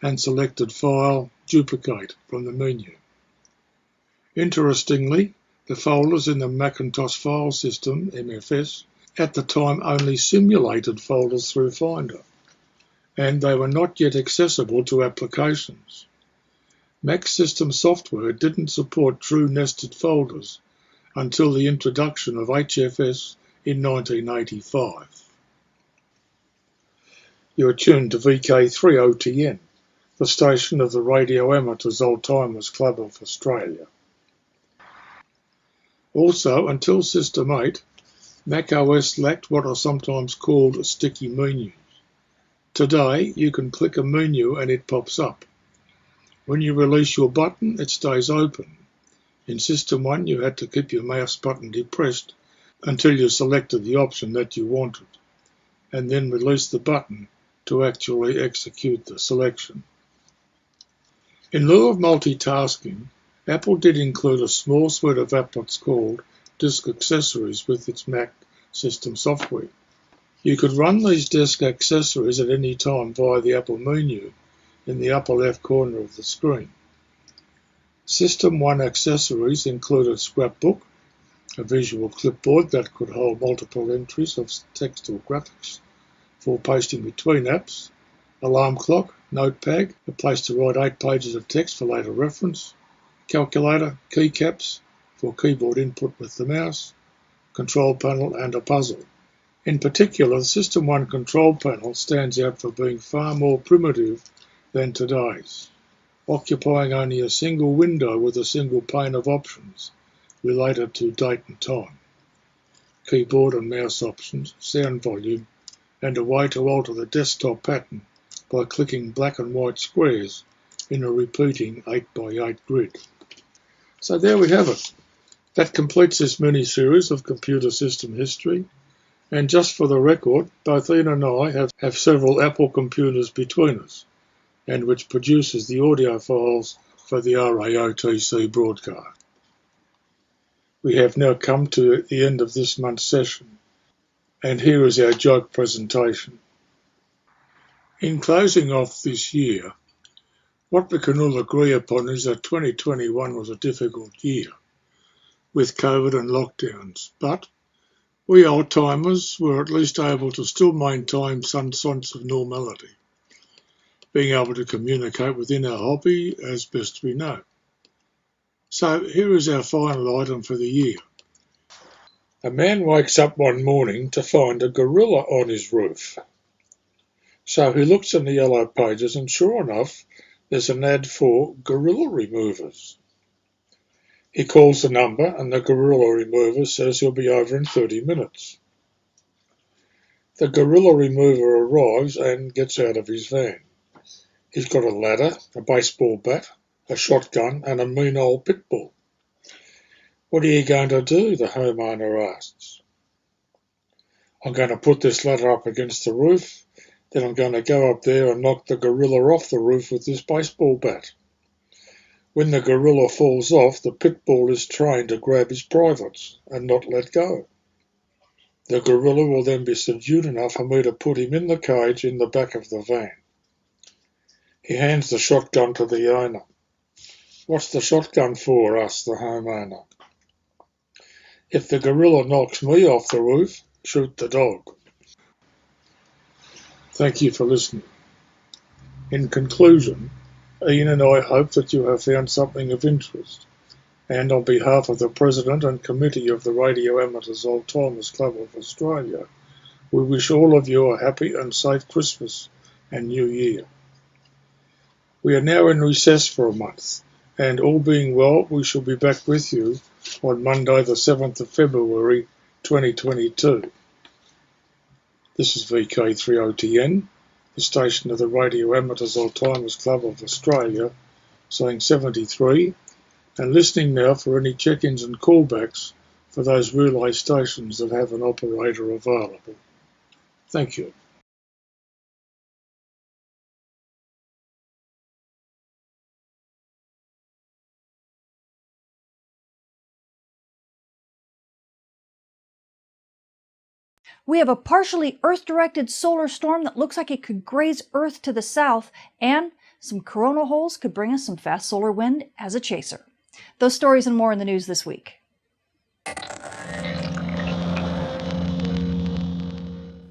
and selected File, Duplicate from the menu. Interestingly, the folders in the Macintosh file system, MFS, at the time only simulated folders through Finder, and they were not yet accessible to applications. Mac system software didn't support true nested folders until the introduction of HFS in 1985. You are tuned to VK3OTN, the station of the Radio Amateurs Old Timers Club of Australia. Also, until System 8, Mac OS lacked what are sometimes called sticky menus. Today, you can click a menu and it pops up, When you release your button, it stays open. In System 1, you had to keep your mouse button depressed until you selected the option that you wanted, and then release the button to actually execute the selection. In lieu of multitasking, Apple did include a small suite of applets called disk accessories with its Mac system software. You could run these disk accessories at any time via the Apple menu in the upper left corner of the screen. System 1 accessories included Scrapbook, a visual clipboard that could hold multiple entries of text or graphics for pasting between apps, alarm clock, notepad, a place to write 8 pages of text for later reference, calculator, keycaps for keyboard input with the mouse, control panel and a puzzle. In particular, the System 1 control panel stands out for being far more primitive than today's, occupying only a single window with a single pane of options related to date and time, keyboard and mouse options, sound volume, and a way to alter the desktop pattern by clicking black and white squares in a repeating 8x8 grid. So there we have it. That completes this mini-series of computer system history. And just for the record, both Ian and I have several Apple computers between us, and which produces the audio files for the RAOTC broadcast. We have now come to the end of this month's session, and here is our joke presentation. In closing off this year, what we can all agree upon is that 2021 was a difficult year, with COVID and lockdowns, but we old-timers were at least able to still maintain some sense of normality, being able to communicate within our hobby as best we know. So here is our final item for the year. A man wakes up one morning to find a gorilla on his roof. So he looks in the yellow pages and sure enough, there's an ad for gorilla removers. He calls the number and the gorilla remover says he'll be over in 30 minutes. The gorilla remover arrives and gets out of his van. He's got a ladder, a baseball bat, a shotgun and a mean old pit bull. What are you going to do? The homeowner asks. I'm going to put this ladder up against the roof, then I'm going to go up there and knock the gorilla off the roof with this baseball bat. When the gorilla falls off, the pit bull is trained to grab his privates and not let go. The gorilla will then be subdued enough for me to put him in the cage in the back of the van. He hands the shotgun to the owner. What's the shotgun for? Asks the homeowner. If the gorilla knocks me off the roof, shoot the dog. Thank you for listening. In conclusion, Ian and I hope that you have found something of interest, and on behalf of the President and Committee of the Radio Amateurs Old-Timers Club of Australia, we wish all of you a happy and safe Christmas and New Year. We are now in recess for a month, and all being well, we shall be back with you on Monday the 7th of February 2022. This is VK3OTN, the station of the Radio Amateurs Old-Timers Club of Australia, saying 73, and listening now for any check-ins and callbacks for those relay stations that have an operator available. Thank you. We have a partially Earth-directed solar storm that looks like it could graze Earth to the south, and some coronal holes could bring us some fast solar wind as a chaser. Those stories and more in the news this week.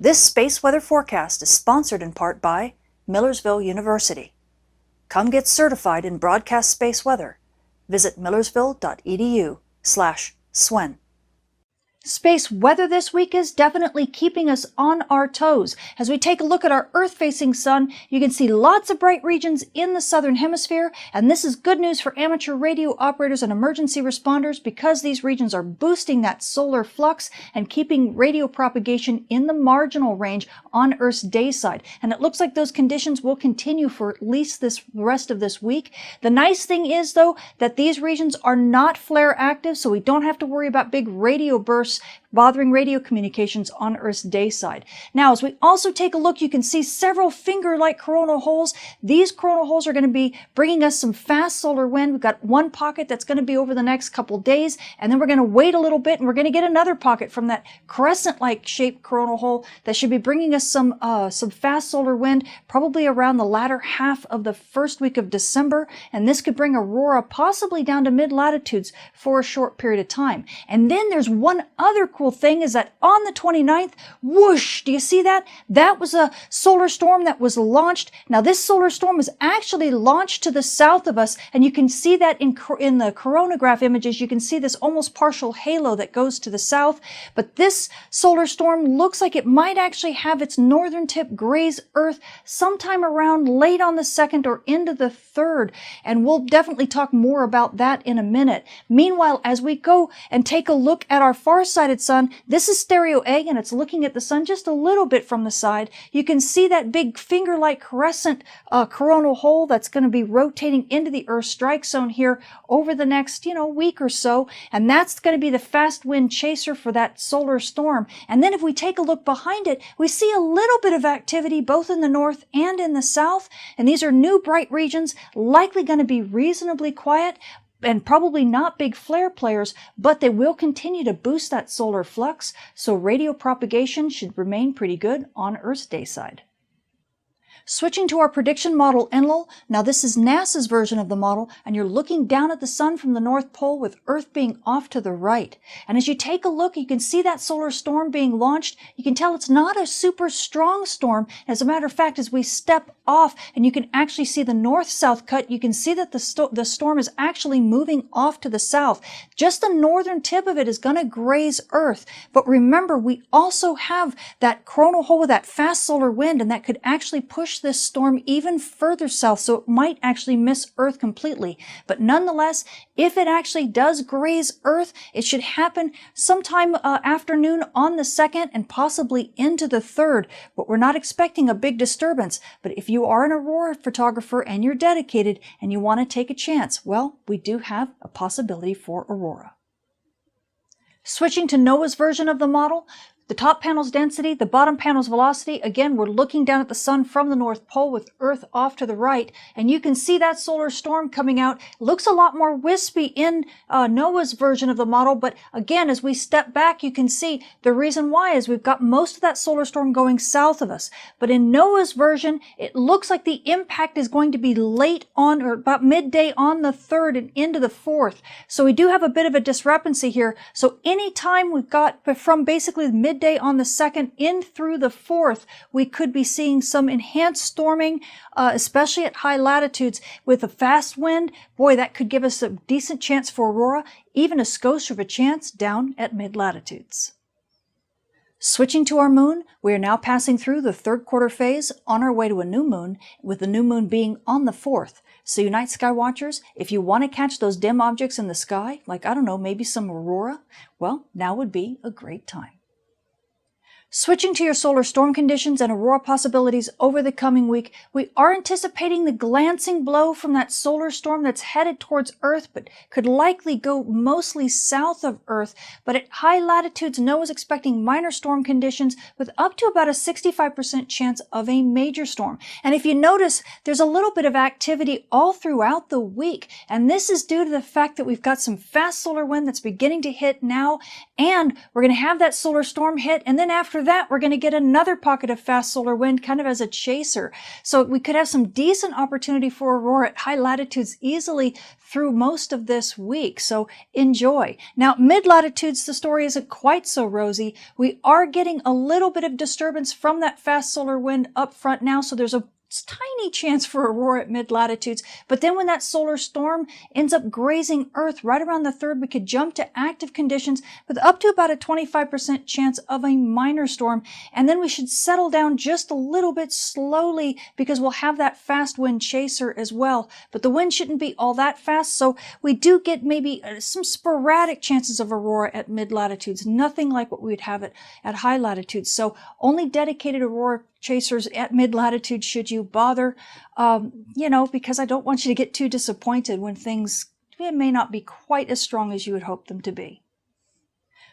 This space weather forecast is sponsored in part by Millersville University. Come get certified in broadcast space weather. Visit millersville.edu/SWEN. Space weather this week is definitely keeping us on our toes. As we take a look at our Earth-facing sun, you can see lots of bright regions in the southern hemisphere, and this is good news for amateur radio operators and emergency responders because these regions are boosting that solar flux and keeping radio propagation in the marginal range on Earth's day side. And it looks like those conditions will continue for at least the rest of this week. The nice thing is, though, that these regions are not flare active, so we don't have to worry about big radio bursts bothering radio communications on Earth's day side. Now, as we also take a look, you can see several finger-like coronal holes. These coronal holes are going to be bringing us some fast solar wind. We've got one pocket that's going to be over the next couple days, and then we're going to wait a little bit, and we're going to get another pocket from that crescent-like shaped coronal hole that should be bringing us some fast solar wind, probably around the latter half of the first week of December, and this could bring aurora possibly down to mid-latitudes for a short period of time. And then there's one other cool thing is that on the 29th, whoosh, do you see that? That was a solar storm that was launched. Now this solar storm was actually launched to the south of us, and you can see that in the coronagraph images. You can see this almost partial halo that goes to the south, but this solar storm looks like it might actually have its northern tip graze Earth sometime around late on the 2nd or into the 3rd, and we'll definitely talk more about that in a minute. Meanwhile, as we go and take a look at our far-sighted sun, this is stereo A, and it's looking at the sun just a little bit from the side. You can see that big finger-like crescent coronal hole that's going to be rotating into the Earth strike zone here over the next, week or so, and that's going to be the fast wind chaser for that solar storm. And then if we take a look behind it, we see a little bit of activity both in the north and in the south, and these are new bright regions, likely going to be reasonably quiet, and probably not big flare players, but they will continue to boost that solar flux, so radio propagation should remain pretty good on Earth's day side. Switching to our prediction model Enlil, now this is NASA's version of the model, and you're looking down at the sun from the North Pole with Earth being off to the right. And as you take a look, you can see that solar storm being launched. You can tell it's not a super strong storm. As a matter of fact, as we step off and you can actually see the north-south cut, you can see that the storm is actually moving off to the south. Just the northern tip of it is going to graze Earth. But remember, we also have that coronal hole with that fast solar wind, and that could actually push this storm even further south, so it might actually miss Earth completely. But nonetheless, if it actually does graze Earth, it should happen sometime afternoon on the 2nd and possibly into the 3rd. But we're not expecting a big disturbance. But if you are an aurora photographer and you're dedicated and you want to take a chance, well, we do have a possibility for aurora. Switching to NOAA's version of the model, the top panel's density, the bottom panel's velocity. Again, we're looking down at the sun from the North Pole with Earth off to the right, and you can see that solar storm coming out. It looks a lot more wispy in NOAA's version of the model, but again, as we step back, you can see the reason why is we've got most of that solar storm going south of us. But in NOAA's version, it looks like the impact is going to be late on, or about midday on the 3rd and into the 4th. So we do have a bit of a discrepancy here. So anytime we've got from basically midday on the 2nd in through the 4th, we could be seeing some enhanced storming, especially at high latitudes with a fast wind. Boy, that could give us a decent chance for aurora, even a skosh of a chance down at mid-latitudes. Switching to our moon, we are now passing through the 3rd quarter phase on our way to a new moon, with the new moon being on the 4th. So you night sky watchers, if you want to catch those dim objects in the sky, like, I don't know, maybe some aurora, well, now would be a great time. Switching to your solar storm conditions and aurora possibilities over the coming week, we are anticipating the glancing blow from that solar storm that's headed towards Earth, but could likely go mostly south of Earth. But at high latitudes, NOAA is expecting minor storm conditions with up to about a 65% chance of a major storm. And if you notice, there's a little bit of activity all throughout the week. And this is due to the fact that we've got some fast solar wind that's beginning to hit now, and we're going to have that solar storm hit, and then after that, we're going to get another pocket of fast solar wind kind of as a chaser. So we could have some decent opportunity for aurora at high latitudes easily through most of this week. So enjoy. Now, mid-latitudes, the story isn't quite so rosy. We are getting a little bit of disturbance from that fast solar wind up front now. So there's a tiny chance for aurora at mid-latitudes, but then when that solar storm ends up grazing Earth right around the 3rd, we could jump to active conditions with up to about a 25% chance of a minor storm, and then we should settle down just a little bit slowly because we'll have that fast wind chaser as well, but the wind shouldn't be all that fast, so we do get maybe some sporadic chances of aurora at mid-latitudes, nothing like what we would have at high latitudes, so only dedicated aurora chasers at mid-latitude should you bother, because I don't want you to get too disappointed when things may not be quite as strong as you would hope them to be.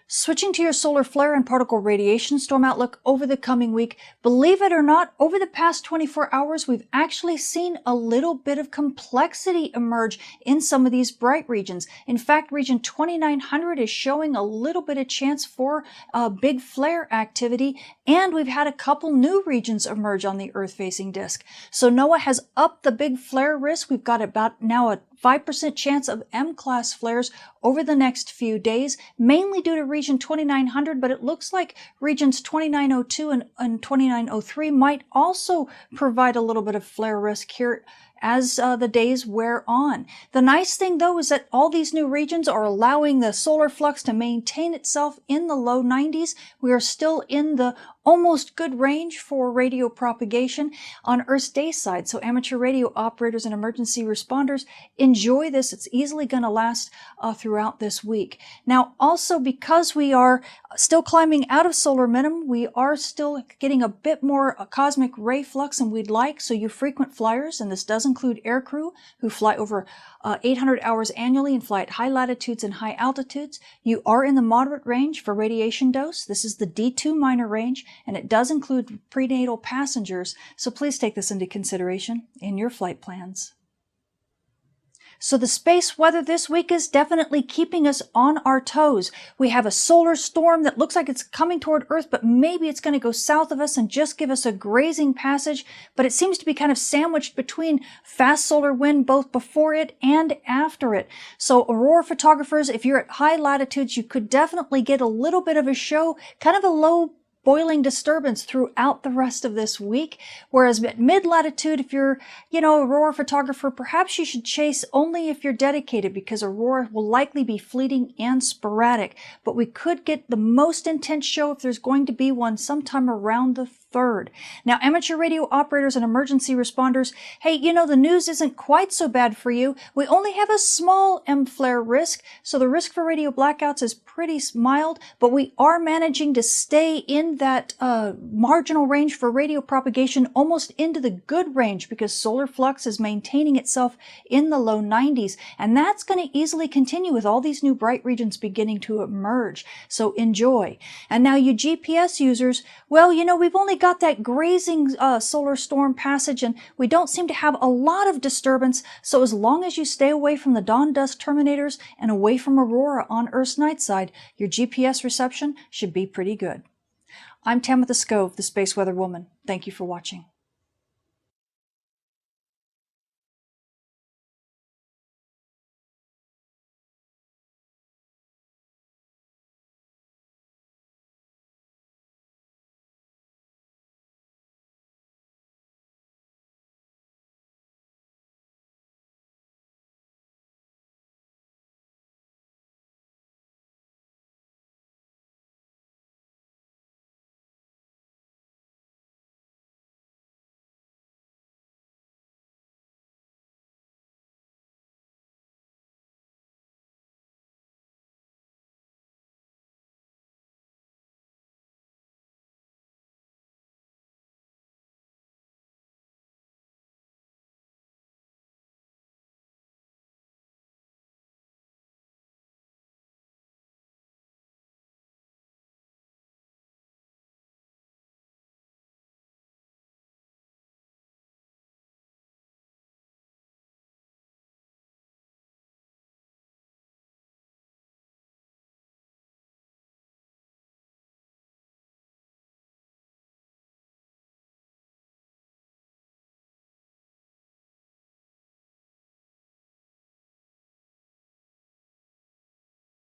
Switching to your solar flare and particle radiation storm outlook over the coming week, believe it or not, over the past 24 hours, we've actually seen a little bit of complexity emerge in some of these bright regions. In fact, region 2900 is showing a little bit of chance for big flare activity, and we've had a couple new regions emerge on the Earth-facing disk. So NOAA has upped the big flare risk. We've got about now a 5% chance of M-class flares over the next few days, mainly due to region 2900, but it looks like regions 2902 and 2903 might also provide a little bit of flare risk here as the days wear on. The nice thing, though, is that all these new regions are allowing the solar flux to maintain itself in the low 90s. We are still in the almost good range for radio propagation on Earth's day side. So amateur radio operators and emergency responders, enjoy this. It's easily going to last throughout this week. Now, also because we are still climbing out of solar minimum, we are still getting a bit more cosmic ray flux than we'd like. So you frequent flyers, and this does include aircrew who fly over 800 hours annually and fly at high latitudes and high altitudes, you are in the moderate range for radiation dose. This is the D2 minor range, and it does include prenatal passengers, so please take this into consideration in your flight plans. So the space weather this week is definitely keeping us on our toes. We have a solar storm that looks like it's coming toward Earth, but maybe it's going to go south of us and just give us a grazing passage, but it seems to be kind of sandwiched between fast solar wind both before it and after it. So aurora photographers, if you're at high latitudes, you could definitely get a little bit of a show, kind of a low boiling disturbance throughout the rest of this week. Whereas at mid-latitude, if you're, aurora photographer, perhaps you should chase only if you're dedicated, because aurora will likely be fleeting and sporadic. But we could get the most intense show if there's going to be one sometime around the 3rd. Now, amateur radio operators and emergency responders, hey, the news isn't quite so bad for you. We only have a small M flare risk, so the risk for radio blackouts is pretty mild, but we are managing to stay in that marginal range for radio propagation, almost into the good range, because solar flux is maintaining itself in the low 90s, and that's going to easily continue with all these new bright regions beginning to emerge. So enjoy. And now you GPS users, well, we've only got that grazing solar storm passage, and we don't seem to have a lot of disturbance, so as long as you stay away from the dawn dusk terminators and away from aurora on Earth's night side, your GPS reception should be pretty good. I'm Tamitha Skov, the Space Weather Woman. Thank you for watching.